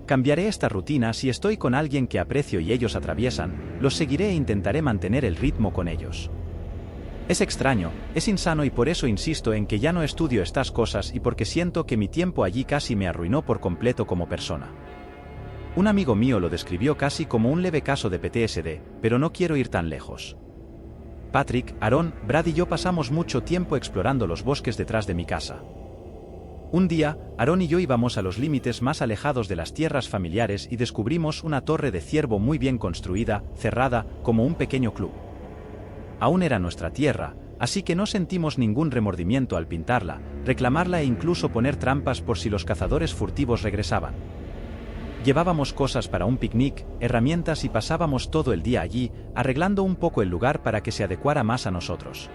Cambiaré esta rutina si estoy con alguien que aprecio y ellos atraviesan, los seguiré e intentaré mantener el ritmo con ellos. Es extraño, es insano y por eso insisto en que ya no estudio estas cosas y porque siento que mi tiempo allí casi me arruinó por completo como persona. Un amigo mío lo describió casi como un leve caso de PTSD, pero no quiero ir tan lejos. Patrick, Aaron, Brad y yo pasamos mucho tiempo explorando los bosques detrás de mi casa. Un día, Aaron y yo íbamos a los límites más alejados de las tierras familiares y descubrimos una torre de ciervo muy bien construida, cerrada, como un pequeño club. Aún era nuestra tierra, así que no sentimos ningún remordimiento al pintarla, reclamarla e incluso poner trampas por si los cazadores furtivos regresaban. Llevábamos cosas para un picnic, herramientas y pasábamos todo el día allí, arreglando un poco el lugar para que se adecuara más a nosotros.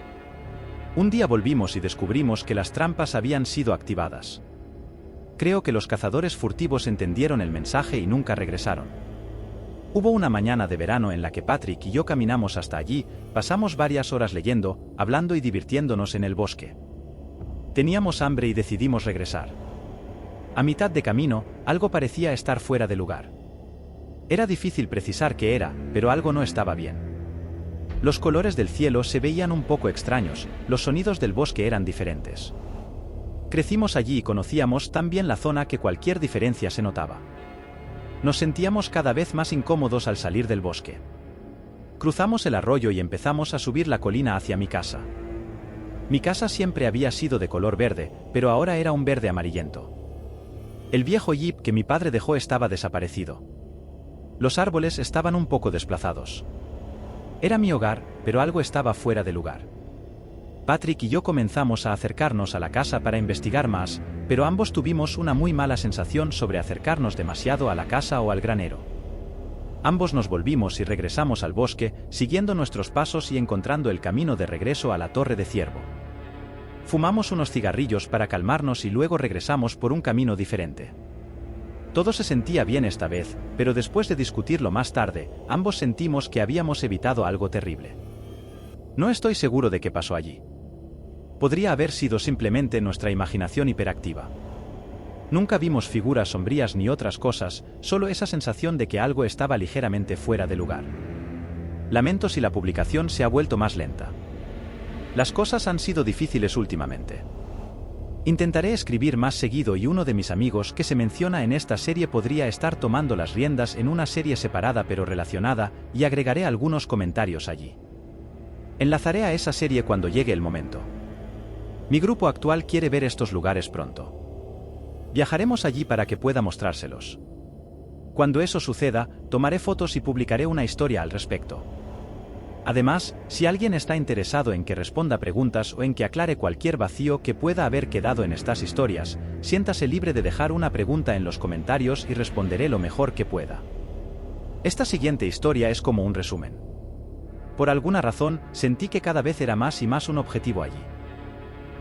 Un día volvimos y descubrimos que las trampas habían sido activadas. Creo que los cazadores furtivos entendieron el mensaje y nunca regresaron. Hubo una mañana de verano en la que Patrick y yo caminamos hasta allí, pasamos varias horas leyendo, hablando y divirtiéndonos en el bosque. Teníamos hambre y decidimos regresar. A mitad de camino, algo parecía estar fuera de lugar. Era difícil precisar qué era, pero algo no estaba bien. Los colores del cielo se veían un poco extraños, los sonidos del bosque eran diferentes. Crecimos allí y conocíamos tan bien la zona que cualquier diferencia se notaba. Nos sentíamos cada vez más incómodos al salir del bosque. Cruzamos el arroyo y empezamos a subir la colina hacia mi casa. Mi casa siempre había sido de color verde, pero ahora era un verde amarillento. El viejo jeep que mi padre dejó estaba desaparecido. Los árboles estaban un poco desplazados. Era mi hogar, pero algo estaba fuera de lugar. Patrick y yo comenzamos a acercarnos a la casa para investigar más, pero ambos tuvimos una muy mala sensación sobre acercarnos demasiado a la casa o al granero. Ambos nos volvimos y regresamos al bosque, siguiendo nuestros pasos y encontrando el camino de regreso a la Torre de Ciervo. Fumamos unos cigarrillos para calmarnos y luego regresamos por un camino diferente. Todo se sentía bien esta vez, pero después de discutirlo más tarde, ambos sentimos que habíamos evitado algo terrible. No estoy seguro de qué pasó allí. Podría haber sido simplemente nuestra imaginación hiperactiva. Nunca vimos figuras sombrías ni otras cosas, solo esa sensación de que algo estaba ligeramente fuera de lugar. Lamento si la publicación se ha vuelto más lenta. Las cosas han sido difíciles últimamente. Intentaré escribir más seguido y uno de mis amigos que se menciona en esta serie podría estar tomando las riendas en una serie separada pero relacionada, y agregaré algunos comentarios allí. Enlazaré a esa serie cuando llegue el momento. Mi grupo actual quiere ver estos lugares pronto. Viajaremos allí para que pueda mostrárselos. Cuando eso suceda, tomaré fotos y publicaré una historia al respecto. Además, si alguien está interesado en que responda preguntas o en que aclare cualquier vacío que pueda haber quedado en estas historias, siéntase libre de dejar una pregunta en los comentarios y responderé lo mejor que pueda. Esta siguiente historia es como un resumen. Por alguna razón, sentí que cada vez era más y más un objetivo allí.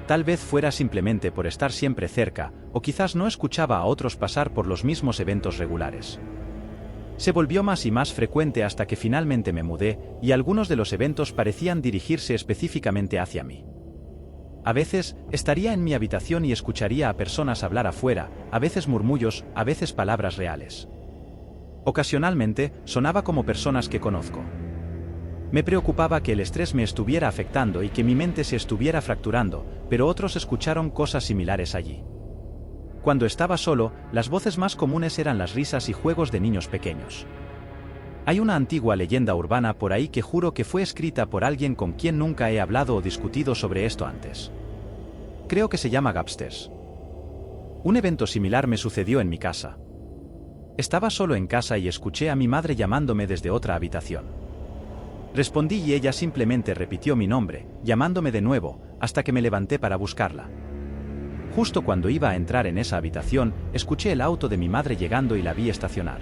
Tal vez fuera simplemente por estar siempre cerca, o quizás no escuchaba a otros pasar por los mismos eventos regulares. Se volvió más y más frecuente hasta que finalmente me mudé, y algunos de los eventos parecían dirigirse específicamente hacia mí. A veces, estaría en mi habitación y escucharía a personas hablar afuera, a veces murmullos, a veces palabras reales. Ocasionalmente, sonaba como personas que conozco. Me preocupaba que el estrés me estuviera afectando y que mi mente se estuviera fracturando, pero otros escucharon cosas similares allí. Cuando estaba solo, las voces más comunes eran las risas y juegos de niños pequeños. Hay una antigua leyenda urbana por ahí que juro que fue escrita por alguien con quien nunca he hablado o discutido sobre esto antes. Creo que se llama Gapsters. Un evento similar me sucedió en mi casa. Estaba solo en casa y escuché a mi madre llamándome desde otra habitación. Respondí y ella simplemente repitió mi nombre, llamándome de nuevo, hasta que me levanté para buscarla. Justo cuando iba a entrar en esa habitación, escuché el auto de mi madre llegando y la vi estacionar.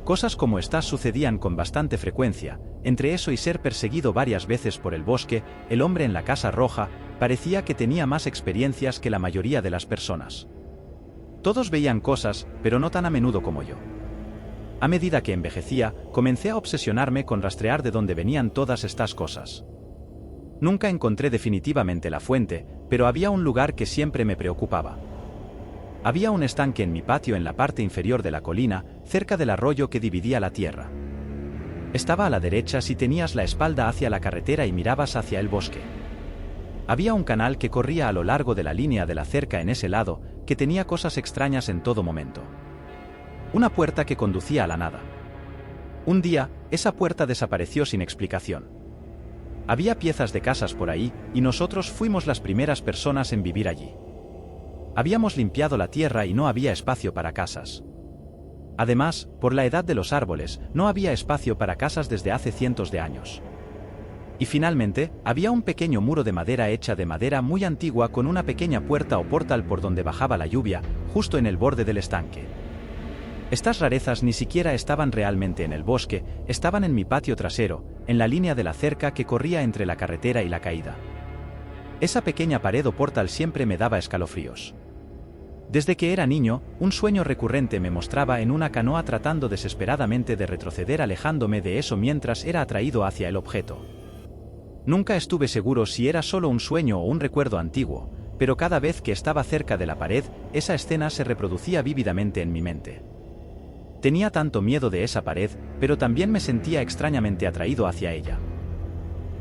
Cosas como estas sucedían con bastante frecuencia, entre eso y ser perseguido varias veces por el bosque, el hombre en la Casa Roja parecía que tenía más experiencias que la mayoría de las personas. Todos veían cosas, pero no tan a menudo como yo. A medida que envejecía, comencé a obsesionarme con rastrear de dónde venían todas estas cosas. Nunca encontré definitivamente la fuente, pero había un lugar que siempre me preocupaba. Había un estanque en mi patio en la parte inferior de la colina, cerca del arroyo que dividía la tierra. Estaba a la derecha si tenías la espalda hacia la carretera y mirabas hacia el bosque. Había un canal que corría a lo largo de la línea de la cerca en ese lado, que tenía cosas extrañas en todo momento. Una puerta que conducía a la nada. Un día, esa puerta desapareció sin explicación. Había piezas de casas por ahí, y nosotros fuimos las primeras personas en vivir allí. Habíamos limpiado la tierra y no había espacio para casas. Además, por la edad de los árboles, no había espacio para casas desde hace cientos de años. Y finalmente, había un pequeño muro de madera hecha de madera muy antigua con una pequeña puerta o portal por donde bajaba la lluvia, justo en el borde del estanque. Estas rarezas ni siquiera estaban realmente en el bosque, estaban en mi patio trasero, en la línea de la cerca que corría entre la carretera y la caída. Esa pequeña pared o portal siempre me daba escalofríos. Desde que era niño, un sueño recurrente me mostraba en una canoa tratando desesperadamente de retroceder alejándome de eso mientras era atraído hacia el objeto. Nunca estuve seguro si era solo un sueño o un recuerdo antiguo, pero cada vez que estaba cerca de la pared, esa escena se reproducía vívidamente en mi mente. Tenía tanto miedo de esa pared, pero también me sentía extrañamente atraído hacia ella.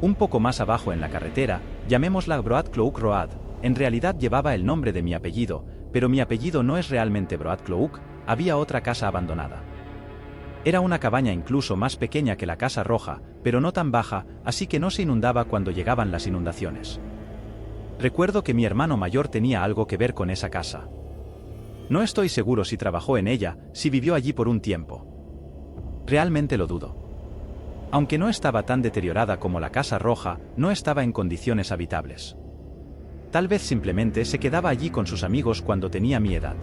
Un poco más abajo en la carretera, llamémosla Broad Clough Road, en realidad llevaba el nombre de mi apellido, pero mi apellido no es realmente Broad Clough, había otra casa abandonada. Era una cabaña incluso más pequeña que la Casa Roja, pero no tan baja, así que no se inundaba cuando llegaban las inundaciones. Recuerdo que mi hermano mayor tenía algo que ver con esa casa. No estoy seguro si trabajó en ella, si vivió allí por un tiempo. Realmente lo dudo. Aunque no estaba tan deteriorada como la Casa Roja, no estaba en condiciones habitables. Tal vez simplemente se quedaba allí con sus amigos cuando tenía mi edad.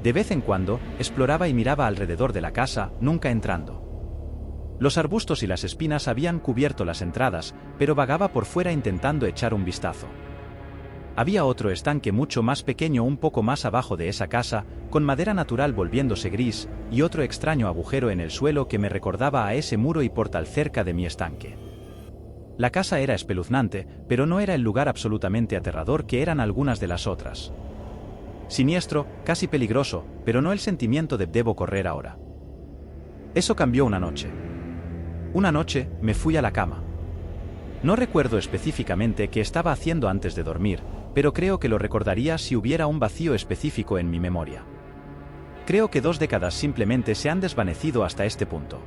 De vez en cuando, exploraba y miraba alrededor de la casa, nunca entrando. Los arbustos y las espinas habían cubierto las entradas, pero vagaba por fuera intentando echar un vistazo. Había otro estanque mucho más pequeño un poco más abajo de esa casa, con madera natural volviéndose gris, y otro extraño agujero en el suelo que me recordaba a ese muro y portal cerca de mi estanque. La casa era espeluznante, pero no era el lugar absolutamente aterrador que eran algunas de las otras. Siniestro, casi peligroso, pero no el sentimiento de debo correr ahora. Eso cambió una noche. Una noche, me fui a la cama. No recuerdo específicamente qué estaba haciendo antes de dormir, pero creo que lo recordaría si hubiera un vacío específico en mi memoria. Creo que 2 décadas simplemente se han desvanecido hasta este punto.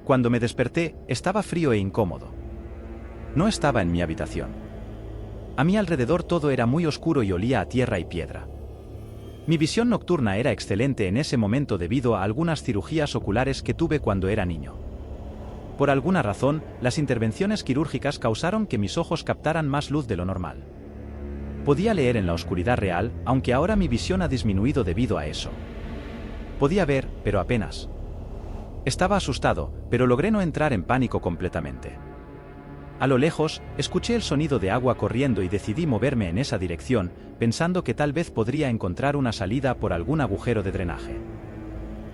Cuando me desperté, estaba frío e incómodo. No estaba en mi habitación. A mi alrededor todo era muy oscuro y olía a tierra y piedra. Mi visión nocturna era excelente en ese momento debido a algunas cirugías oculares que tuve cuando era niño. Por alguna razón, las intervenciones quirúrgicas causaron que mis ojos captaran más luz de lo normal. Podía leer en la oscuridad real, aunque ahora mi visión ha disminuido debido a eso. Podía ver, pero apenas. Estaba asustado, pero logré no entrar en pánico completamente. A lo lejos, escuché el sonido de agua corriendo y decidí moverme en esa dirección, pensando que tal vez podría encontrar una salida por algún agujero de drenaje.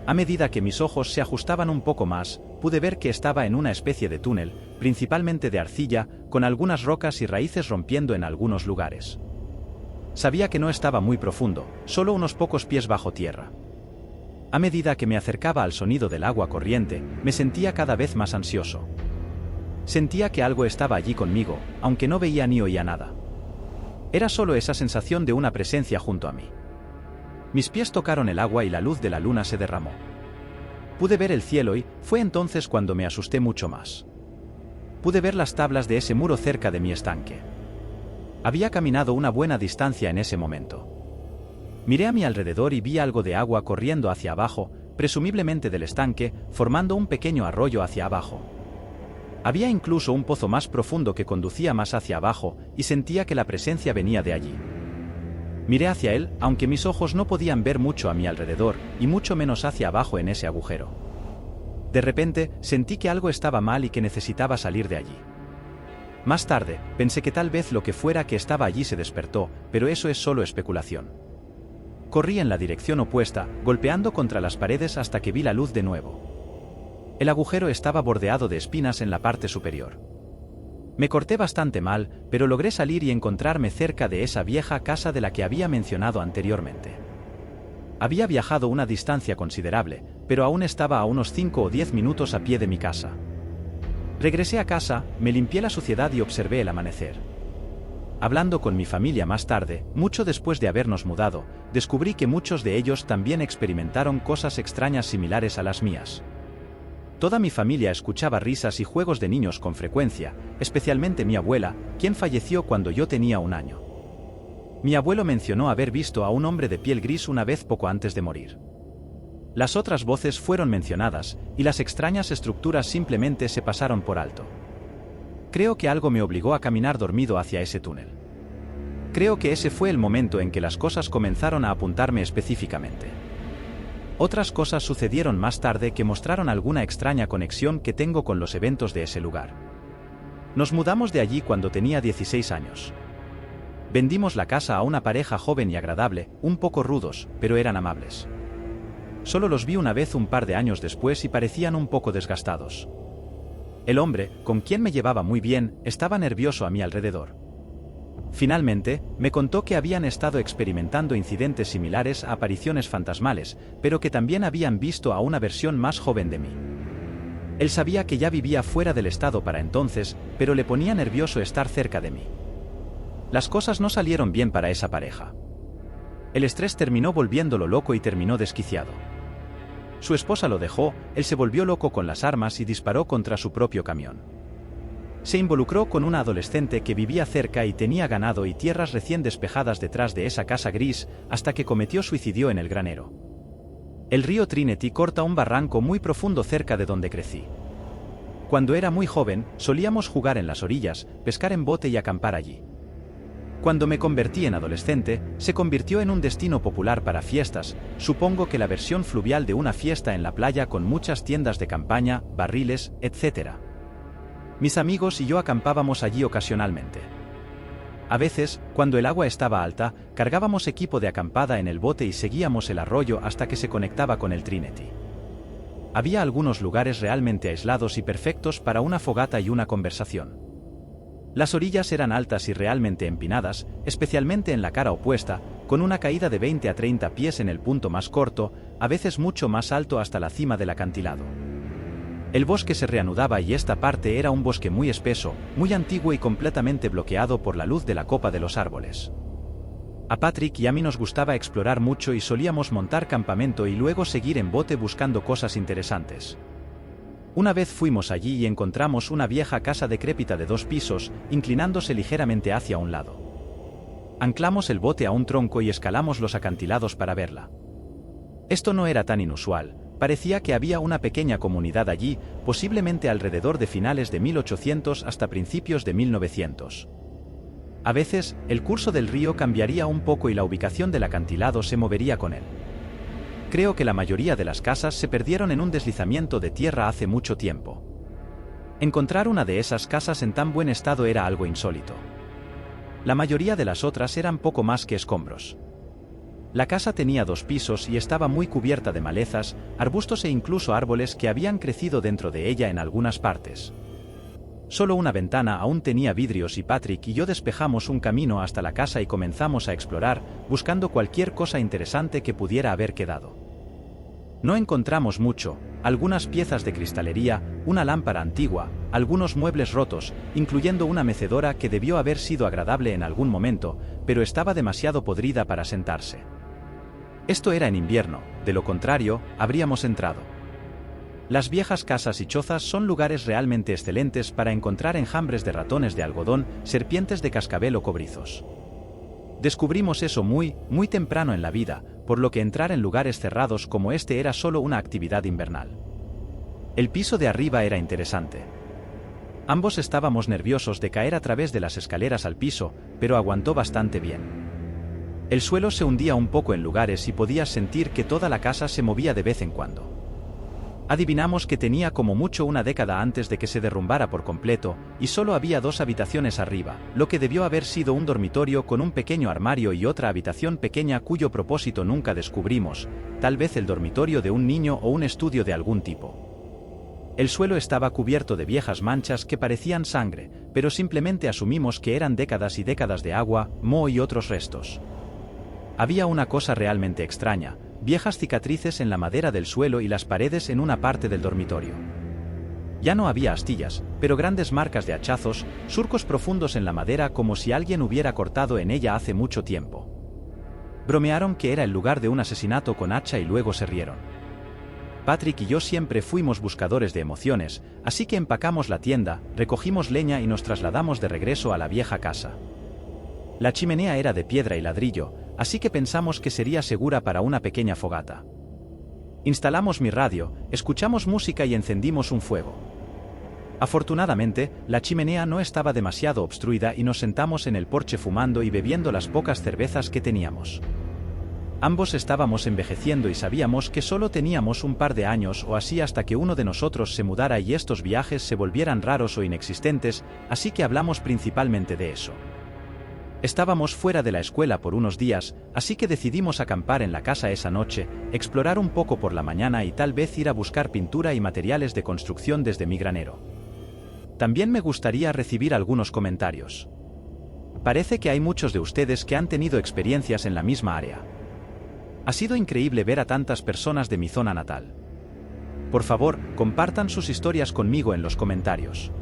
A medida que mis ojos se ajustaban un poco más, pude ver que estaba en una especie de túnel, principalmente de arcilla, con algunas rocas y raíces rompiendo en algunos lugares. Sabía que no estaba muy profundo, solo unos pocos pies bajo tierra. A medida que me acercaba al sonido del agua corriente, me sentía cada vez más ansioso. Sentía que algo estaba allí conmigo, aunque no veía ni oía nada. Era solo esa sensación de una presencia junto a mí. Mis pies tocaron el agua y la luz de la luna se derramó. Pude ver el cielo y fue entonces cuando me asusté mucho más. Pude ver las tablas de ese muro cerca de mi estanque. Había caminado una buena distancia en ese momento. Miré a mi alrededor y vi algo de agua corriendo hacia abajo, presumiblemente del estanque, formando un pequeño arroyo hacia abajo. Había incluso un pozo más profundo que conducía más hacia abajo, y sentía que la presencia venía de allí. Miré hacia él, aunque mis ojos no podían ver mucho a mi alrededor, y mucho menos hacia abajo en ese agujero. De repente, sentí que algo estaba mal y que necesitaba salir de allí. Más tarde, pensé que tal vez lo que fuera que estaba allí se despertó, pero eso es solo especulación. Corrí en la dirección opuesta, golpeando contra las paredes hasta que vi la luz de nuevo. El agujero estaba bordeado de espinas en la parte superior. Me corté bastante mal, pero logré salir y encontrarme cerca de esa vieja casa de la que había mencionado anteriormente. Había viajado una distancia considerable, pero aún estaba a unos 5 o 10 minutos a pie de mi casa. Regresé a casa, me limpié la suciedad y observé el amanecer. Hablando con mi familia más tarde, mucho después de habernos mudado, descubrí que muchos de ellos también experimentaron cosas extrañas similares a las mías. Toda mi familia escuchaba risas y juegos de niños con frecuencia, especialmente mi abuela, quien falleció cuando yo tenía 1 año. Mi abuelo mencionó haber visto a un hombre de piel gris una vez poco antes de morir. Las otras voces fueron mencionadas, y las extrañas estructuras simplemente se pasaron por alto. Creo que algo me obligó a caminar dormido hacia ese túnel. Creo que ese fue el momento en que las cosas comenzaron a apuntarme específicamente. Otras cosas sucedieron más tarde que mostraron alguna extraña conexión que tengo con los eventos de ese lugar. Nos mudamos de allí cuando tenía 16 años. Vendimos la casa a una pareja joven y agradable, un poco rudos, pero eran amables. Solo los vi una vez un par de años después y parecían un poco desgastados. El hombre, con quien me llevaba muy bien, estaba nervioso a mi alrededor. Finalmente, me contó que habían estado experimentando incidentes similares a apariciones fantasmales, pero que también habían visto a una versión más joven de mí. Él sabía que ya vivía fuera del estado para entonces, pero le ponía nervioso estar cerca de mí. Las cosas no salieron bien para esa pareja. El estrés terminó volviéndolo loco y terminó desquiciado. Su esposa lo dejó, él se volvió loco con las armas y disparó contra su propio camión. Se involucró con una adolescente que vivía cerca y tenía ganado y tierras recién despejadas detrás de esa casa gris, hasta que cometió suicidio en el granero. El río Trinity corta un barranco muy profundo cerca de donde crecí. Cuando era muy joven, solíamos jugar en las orillas, pescar en bote y acampar allí. Cuando me convertí en adolescente, se convirtió en un destino popular para fiestas, supongo que la versión fluvial de una fiesta en la playa con muchas tiendas de campaña, barriles, etc. Mis amigos y yo acampábamos allí ocasionalmente. A veces, cuando el agua estaba alta, cargábamos equipo de acampada en el bote y seguíamos el arroyo hasta que se conectaba con el Trinity. Había algunos lugares realmente aislados y perfectos para una fogata y una conversación. Las orillas eran altas y realmente empinadas, especialmente en la cara opuesta, con una caída de 20 a 30 pies en el punto más corto, a veces mucho más alto hasta la cima del acantilado. El bosque se reanudaba y esta parte era un bosque muy espeso, muy antiguo y completamente bloqueado por la luz de la copa de los árboles. A Patrick y a mí nos gustaba explorar mucho y solíamos montar campamento y luego seguir en bote buscando cosas interesantes. Una vez fuimos allí y encontramos una vieja casa decrépita de 2 pisos, inclinándose ligeramente hacia un lado. Anclamos el bote a un tronco y escalamos los acantilados para verla. Esto no era tan inusual. Parecía que había una pequeña comunidad allí, posiblemente alrededor de finales de 1800 hasta principios de 1900. A veces, el curso del río cambiaría un poco y la ubicación del acantilado se movería con él. Creo que la mayoría de las casas se perdieron en un deslizamiento de tierra hace mucho tiempo. Encontrar una de esas casas en tan buen estado era algo insólito. La mayoría de las otras eran poco más que escombros. La casa tenía 2 pisos y estaba muy cubierta de malezas, arbustos e incluso árboles que habían crecido dentro de ella en algunas partes. Solo una ventana aún tenía vidrios y Patrick y yo despejamos un camino hasta la casa y comenzamos a explorar, buscando cualquier cosa interesante que pudiera haber quedado. No encontramos mucho, algunas piezas de cristalería, una lámpara antigua, algunos muebles rotos, incluyendo una mecedora que debió haber sido agradable en algún momento, pero estaba demasiado podrida para sentarse. Esto era en invierno, de lo contrario, habríamos entrado. Las viejas casas y chozas son lugares realmente excelentes para encontrar enjambres de ratones de algodón, serpientes de cascabel o cobrizos. Descubrimos eso muy temprano en la vida, por lo que entrar en lugares cerrados como este era solo una actividad invernal. El piso de arriba era interesante. Ambos estábamos nerviosos de caer a través de las escaleras al piso, pero aguantó bastante bien. El suelo se hundía un poco en lugares y podías sentir que toda la casa se movía de vez en cuando. Adivinamos que tenía como mucho una década antes de que se derrumbara por completo, y solo había 2 habitaciones arriba, lo que debió haber sido un dormitorio con un pequeño armario y otra habitación pequeña cuyo propósito nunca descubrimos, tal vez el dormitorio de un niño o un estudio de algún tipo. El suelo estaba cubierto de viejas manchas que parecían sangre, pero simplemente asumimos que eran décadas y décadas de agua, moho y otros restos. Había una cosa realmente extraña, viejas cicatrices en la madera del suelo y las paredes en una parte del dormitorio. Ya no había astillas, pero grandes marcas de hachazos, surcos profundos en la madera como si alguien hubiera cortado en ella hace mucho tiempo. Bromearon que era el lugar de un asesinato con hacha y luego se rieron. Patrick y yo siempre fuimos buscadores de emociones, así que empacamos la tienda, recogimos leña y nos trasladamos de regreso a la vieja casa. La chimenea era de piedra y ladrillo, así que pensamos que sería segura para una pequeña fogata. Instalamos mi radio, escuchamos música y encendimos un fuego. Afortunadamente, la chimenea no estaba demasiado obstruida y nos sentamos en el porche fumando y bebiendo las pocas cervezas que teníamos. Ambos estábamos envejeciendo y sabíamos que solo teníamos un par de años o así hasta que uno de nosotros se mudara y estos viajes se volvieran raros o inexistentes, así que hablamos principalmente de eso. Estábamos fuera de la escuela por unos días, así que decidimos acampar en la casa esa noche, explorar un poco por la mañana y tal vez ir a buscar pintura y materiales de construcción desde mi granero. También me gustaría recibir algunos comentarios. Parece que hay muchos de ustedes que han tenido experiencias en la misma área. Ha sido increíble ver a tantas personas de mi zona natal. Por favor, compartan sus historias conmigo en los comentarios.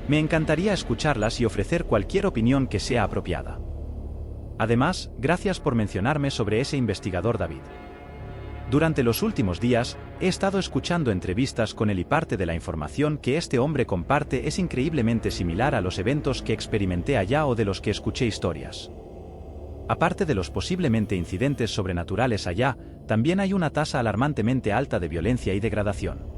Me encantaría escucharlas y ofrecer cualquier opinión que sea apropiada. Además, gracias por mencionarme sobre ese investigador David. Durante los últimos días, he estado escuchando entrevistas con él y parte de la información que este hombre comparte es increíblemente similar a los eventos que experimenté allá o de los que escuché historias. Aparte de los posiblemente incidentes sobrenaturales allá, también hay una tasa alarmantemente alta de violencia y degradación.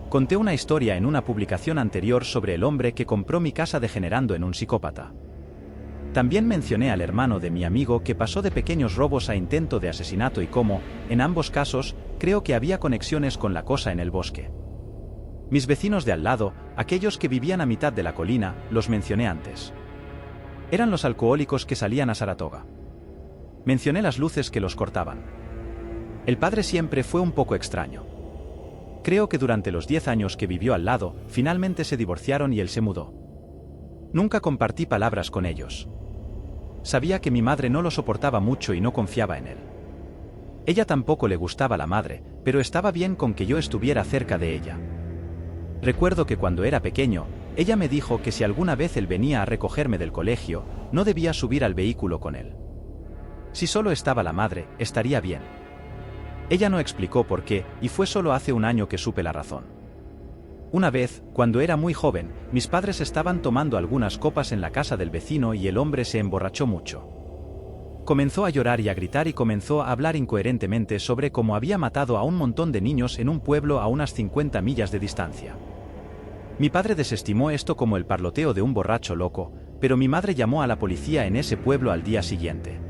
Conté una historia en una publicación anterior sobre el hombre que compró mi casa degenerando en un psicópata. También mencioné al hermano de mi amigo que pasó de pequeños robos a intento de asesinato y cómo, en ambos casos, creo que había conexiones con la cosa en el bosque. Mis vecinos de al lado, aquellos que vivían a mitad de la colina, los mencioné antes. Eran los alcohólicos que salían a Saratoga. Mencioné las luces que los cortaban. El padre siempre fue un poco extraño. Creo que durante los 10 años que vivió al lado, finalmente se divorciaron y él se mudó. Nunca compartí palabras con ellos. Sabía que mi madre no lo soportaba mucho y no confiaba en él. Ella tampoco le gustaba la madre, pero estaba bien con que yo estuviera cerca de ella. Recuerdo que cuando era pequeño, ella me dijo que si alguna vez él venía a recogerme del colegio, no debía subir al vehículo con él. Si solo estaba la madre, estaría bien. Ella no explicó por qué, y fue solo hace un año que supe la razón. Una vez, cuando era muy joven, mis padres estaban tomando algunas copas en la casa del vecino y el hombre se emborrachó mucho. Comenzó a llorar y a gritar y comenzó a hablar incoherentemente sobre cómo había matado a un montón de niños en un pueblo a unas 50 millas de distancia. Mi padre desestimó esto como el parloteo de un borracho loco, pero mi madre llamó a la policía en ese pueblo al día siguiente.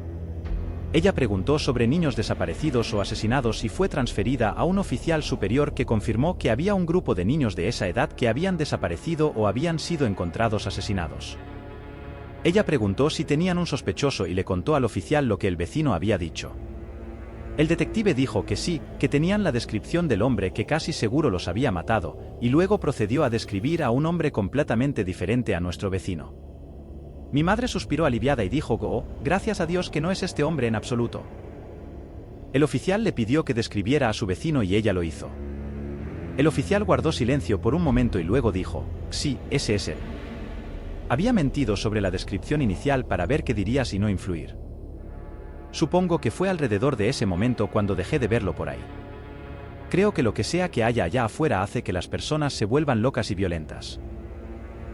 Ella preguntó sobre niños desaparecidos o asesinados y fue transferida a un oficial superior que confirmó que había un grupo de niños de esa edad que habían desaparecido o habían sido encontrados asesinados. Ella preguntó si tenían un sospechoso y le contó al oficial lo que el vecino había dicho. El detective dijo que sí, que tenían la descripción del hombre que casi seguro los había matado, y luego procedió a describir a un hombre completamente diferente a nuestro vecino. Mi madre suspiró aliviada y dijo: «Oh, gracias a Dios que no es este hombre en absoluto». El oficial le pidió que describiera a su vecino y ella lo hizo. El oficial guardó silencio por un momento y luego dijo: «Sí, ese es él». Había mentido sobre la descripción inicial para ver qué diría y no influir. Supongo que fue alrededor de ese momento cuando dejé de verlo por ahí. Creo que lo que sea que haya allá afuera hace que las personas se vuelvan locas y violentas.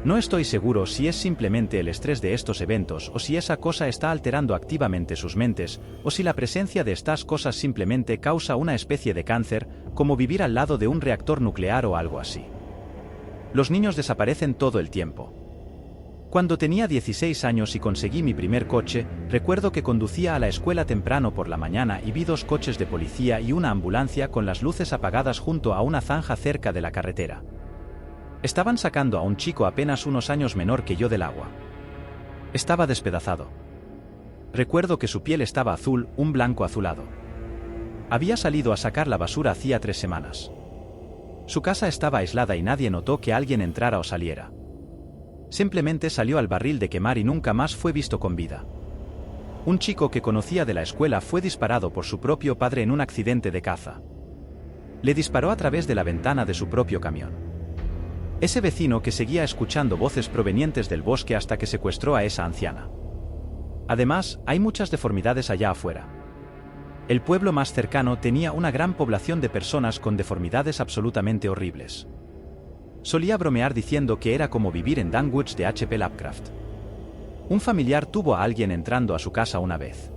No estoy seguro si es simplemente el estrés de estos eventos o si esa cosa está alterando activamente sus mentes, o si la presencia de estas cosas simplemente causa una especie de cáncer, como vivir al lado de un reactor nuclear o algo así. Los niños desaparecen todo el tiempo. Cuando tenía 16 años y conseguí mi primer coche, recuerdo que conducía a la escuela temprano por la mañana y vi 2 coches de policía y una ambulancia con las luces apagadas junto a una zanja cerca de la carretera. Estaban sacando a un chico apenas unos años menor que yo del agua. Estaba despedazado. Recuerdo que su piel estaba azul, un blanco azulado. Había salido a sacar la basura hacía 3 semanas. Su casa estaba aislada y nadie notó que alguien entrara o saliera. Simplemente salió al barril de quemar y nunca más fue visto con vida. Un chico que conocía de la escuela fue disparado por su propio padre en un accidente de caza. Le disparó a través de la ventana de su propio camión. Ese vecino que seguía escuchando voces provenientes del bosque hasta que secuestró a esa anciana. Además, hay muchas deformidades allá afuera. El pueblo más cercano tenía una gran población de personas con deformidades absolutamente horribles. Solía bromear diciendo que era como vivir en Dunwich de H.P. Lovecraft. Un familiar tuvo a alguien entrando a su casa una vez.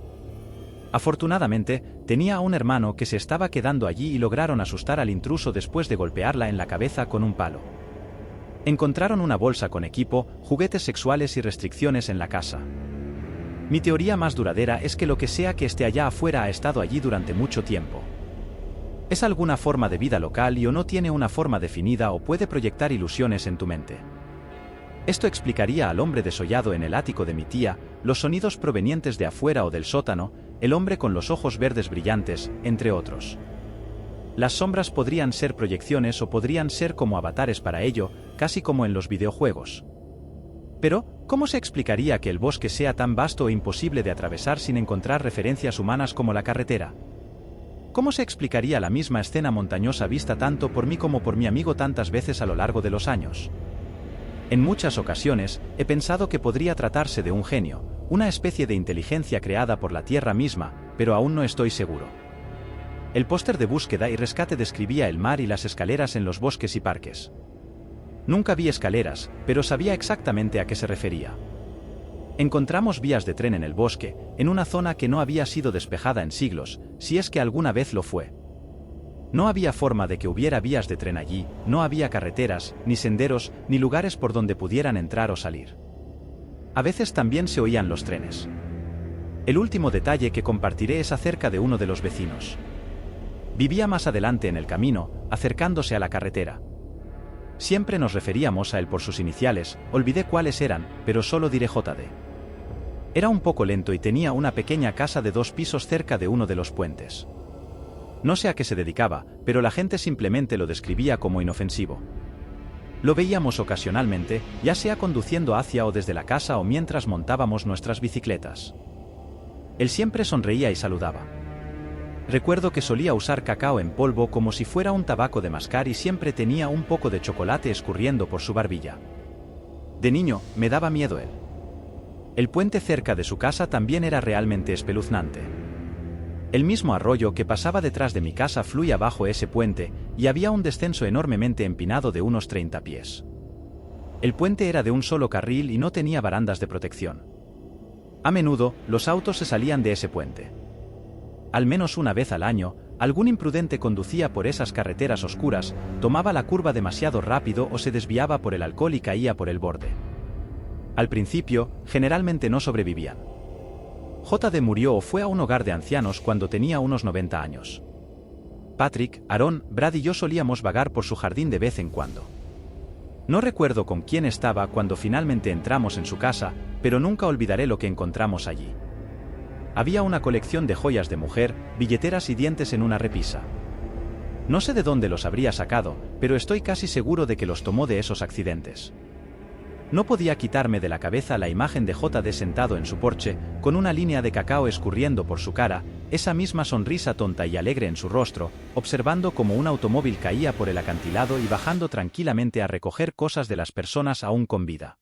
Afortunadamente, tenía a un hermano que se estaba quedando allí y lograron asustar al intruso después de golpearla en la cabeza con un palo. Encontraron una bolsa con equipo, juguetes sexuales y restricciones en la casa. Mi teoría más duradera es que lo que sea que esté allá afuera ha estado allí durante mucho tiempo. Es alguna forma de vida local y o no tiene una forma definida o puede proyectar ilusiones en tu mente. Esto explicaría al hombre desollado en el ático de mi tía, los sonidos provenientes de afuera o del sótano, el hombre con los ojos verdes brillantes, entre otros. Las sombras podrían ser proyecciones o podrían ser como avatares para ello, casi como en los videojuegos. Pero, ¿cómo se explicaría que el bosque sea tan vasto e imposible de atravesar sin encontrar referencias humanas como la carretera? ¿Cómo se explicaría la misma escena montañosa vista tanto por mí como por mi amigo tantas veces a lo largo de los años? En muchas ocasiones, he pensado que podría tratarse de un genio, una especie de inteligencia creada por la Tierra misma, pero aún no estoy seguro. El póster de búsqueda y rescate describía el mar y las escaleras en los bosques y parques. Nunca vi escaleras, pero sabía exactamente a qué se refería. Encontramos vías de tren en el bosque, en una zona que no había sido despejada en siglos, si es que alguna vez lo fue. No había forma de que hubiera vías de tren allí, no había carreteras, ni senderos, ni lugares por donde pudieran entrar o salir. A veces también se oían los trenes. El último detalle que compartiré es acerca de uno de los vecinos. Vivía más adelante en el camino, acercándose a la carretera. Siempre nos referíamos a él por sus iniciales, olvidé cuáles eran, pero solo diré JD. Era un poco lento y tenía una pequeña casa de 2 pisos cerca de uno de los puentes. No sé a qué se dedicaba, pero la gente simplemente lo describía como inofensivo. Lo veíamos ocasionalmente, ya sea conduciendo hacia o desde la casa o mientras montábamos nuestras bicicletas. Él siempre sonreía y saludaba. Recuerdo que solía usar cacao en polvo como si fuera un tabaco de mascar y siempre tenía un poco de chocolate escurriendo por su barbilla. De niño, me daba miedo él. El puente cerca de su casa también era realmente espeluznante. El mismo arroyo que pasaba detrás de mi casa fluía bajo ese puente, y había un descenso enormemente empinado de unos 30 pies. El puente era de un solo carril y no tenía barandas de protección. A menudo, los autos se salían de ese puente. Al menos una vez al año, algún imprudente conducía por esas carreteras oscuras, tomaba la curva demasiado rápido o se desviaba por el alcohol y caía por el borde. Al principio, generalmente no sobrevivían. JD murió o fue a un hogar de ancianos cuando tenía unos 90 años. Patrick, Aaron, Brad y yo solíamos vagar por su jardín de vez en cuando. No recuerdo con quién estaba cuando finalmente entramos en su casa, pero nunca olvidaré lo que encontramos allí. Había una colección de joyas de mujer, billeteras y dientes en una repisa. No sé de dónde los habría sacado, pero estoy casi seguro de que los tomó de esos accidentes. No podía quitarme de la cabeza la imagen de JD sentado en su porche, con una línea de cacao escurriendo por su cara, esa misma sonrisa tonta y alegre en su rostro, observando cómo un automóvil caía por el acantilado y bajando tranquilamente a recoger cosas de las personas aún con vida.